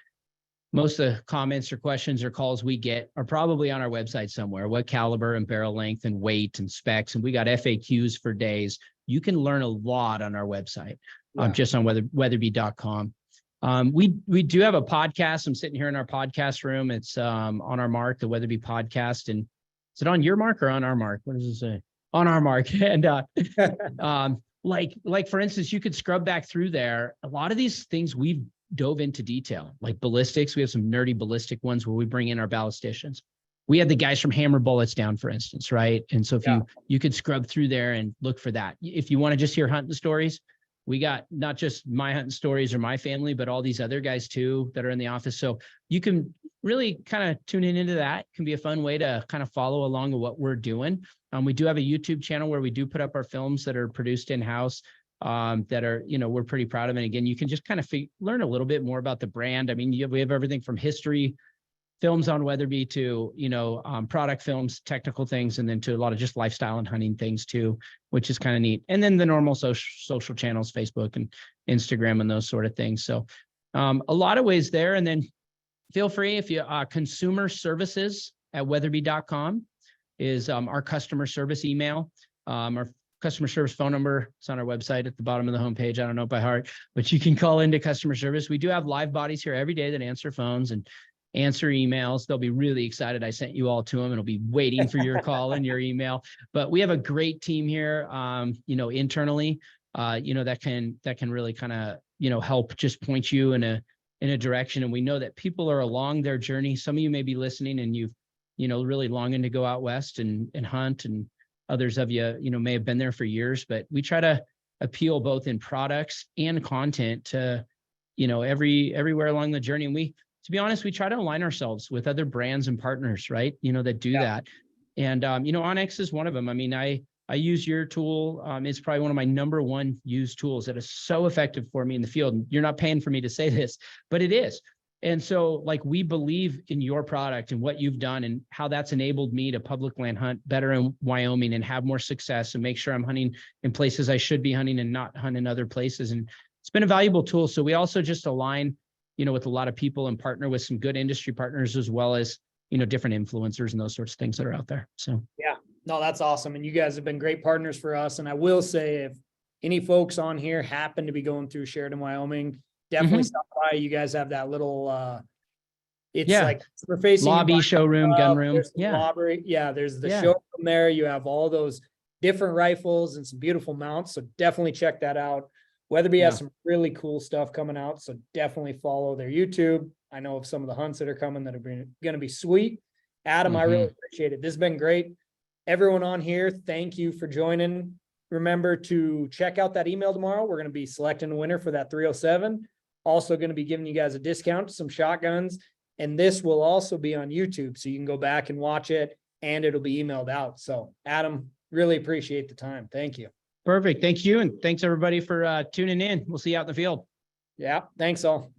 most of the comments or questions or calls we get are probably on our website somewhere, what caliber and barrel length and weight and specs. And we got FAQs for days. You can learn a lot on our website, just on weatherby.com. We do have a podcast. I'm sitting here in our podcast room. It's on our mark, the Weatherby podcast. And is it on your mark or on our mark? What does it say? On our mark. And like for instance, you could scrub back through there. A lot of these things we've dove into detail, like ballistics. We have some nerdy ballistic ones where we bring in our ballisticians. We had the guys from Hammer Bullets down, for instance, right? And so if you could scrub through there and look for that. If you want to just hear hunting stories, we got not just my hunting stories or my family, but all these other guys too that are in the office. So you can really kind of tune into that. It can be a fun way to kind of follow along with what we're doing. We do have a YouTube channel where we do put up our films that are produced in-house, that are, we're pretty proud of. And again, you can just kind of learn a little bit more about the brand. I mean, we have everything from history films on Weatherby to, product films, technical things, and then to a lot of just lifestyle and hunting things too, which is kind of neat. And then the normal social channels, Facebook and Instagram and those sort of things. So a lot of ways there. And then feel free if you consumer services at weatherby.com is our customer service email. Our customer service phone number, it's on our website at the bottom of the homepage. I don't know it by heart, but you can call into customer service. We do have live bodies here every day that answer phones and answer emails. They'll be really excited. I sent you all to them and will be waiting for your call and your email. But we have a great team here, internally, that can really kind of, help just point you in a direction. And we know that people are along their journey. Some of you may be listening and you've, really longing to go out west and hunt, and others of you, may have been there for years, but we try to appeal both in products and content to, everywhere along the journey. And to be honest, we try to align ourselves with other brands and partners, right? That do that. And, onX is one of them. I mean, I use your tool. It's probably one of my number one used tools that is so effective for me in the field. You're not paying for me to say this, but it is. And so we believe in your product and what you've done and how that's enabled me to public land hunt better in Wyoming and have more success and make sure I'm hunting in places I should be hunting and not hunt in other places. And it's been a valuable tool. So we also just align, with a lot of people and partner with some good industry partners, as well as, different influencers and those sorts of things that are out there. So, yeah, no, that's awesome. And you guys have been great partners for us. And I will say, if any folks on here happen to be going through Sheridan, Wyoming, definitely stop by. You guys have that little, it's like we're facing lobby, showroom, gun room. There's the lobby. Yeah. There's the showroom there. You have all those different rifles and some beautiful mounts. So definitely check that out. Weatherby has some really cool stuff coming out. So definitely follow their YouTube. I know of some of the hunts that are coming that are going to be sweet. Adam, I really appreciate it. This has been great. Everyone on here, thank you for joining. Remember to check out that email tomorrow. We're going to be selecting a winner for that 307. Also going to be giving you guys a discount to some shotguns. And this will also be on YouTube. So you can go back and watch it and it'll be emailed out. So Adam, really appreciate the time. Thank you. Perfect. Thank you. And thanks everybody for tuning in. We'll see you out in the field. Yeah. Thanks all.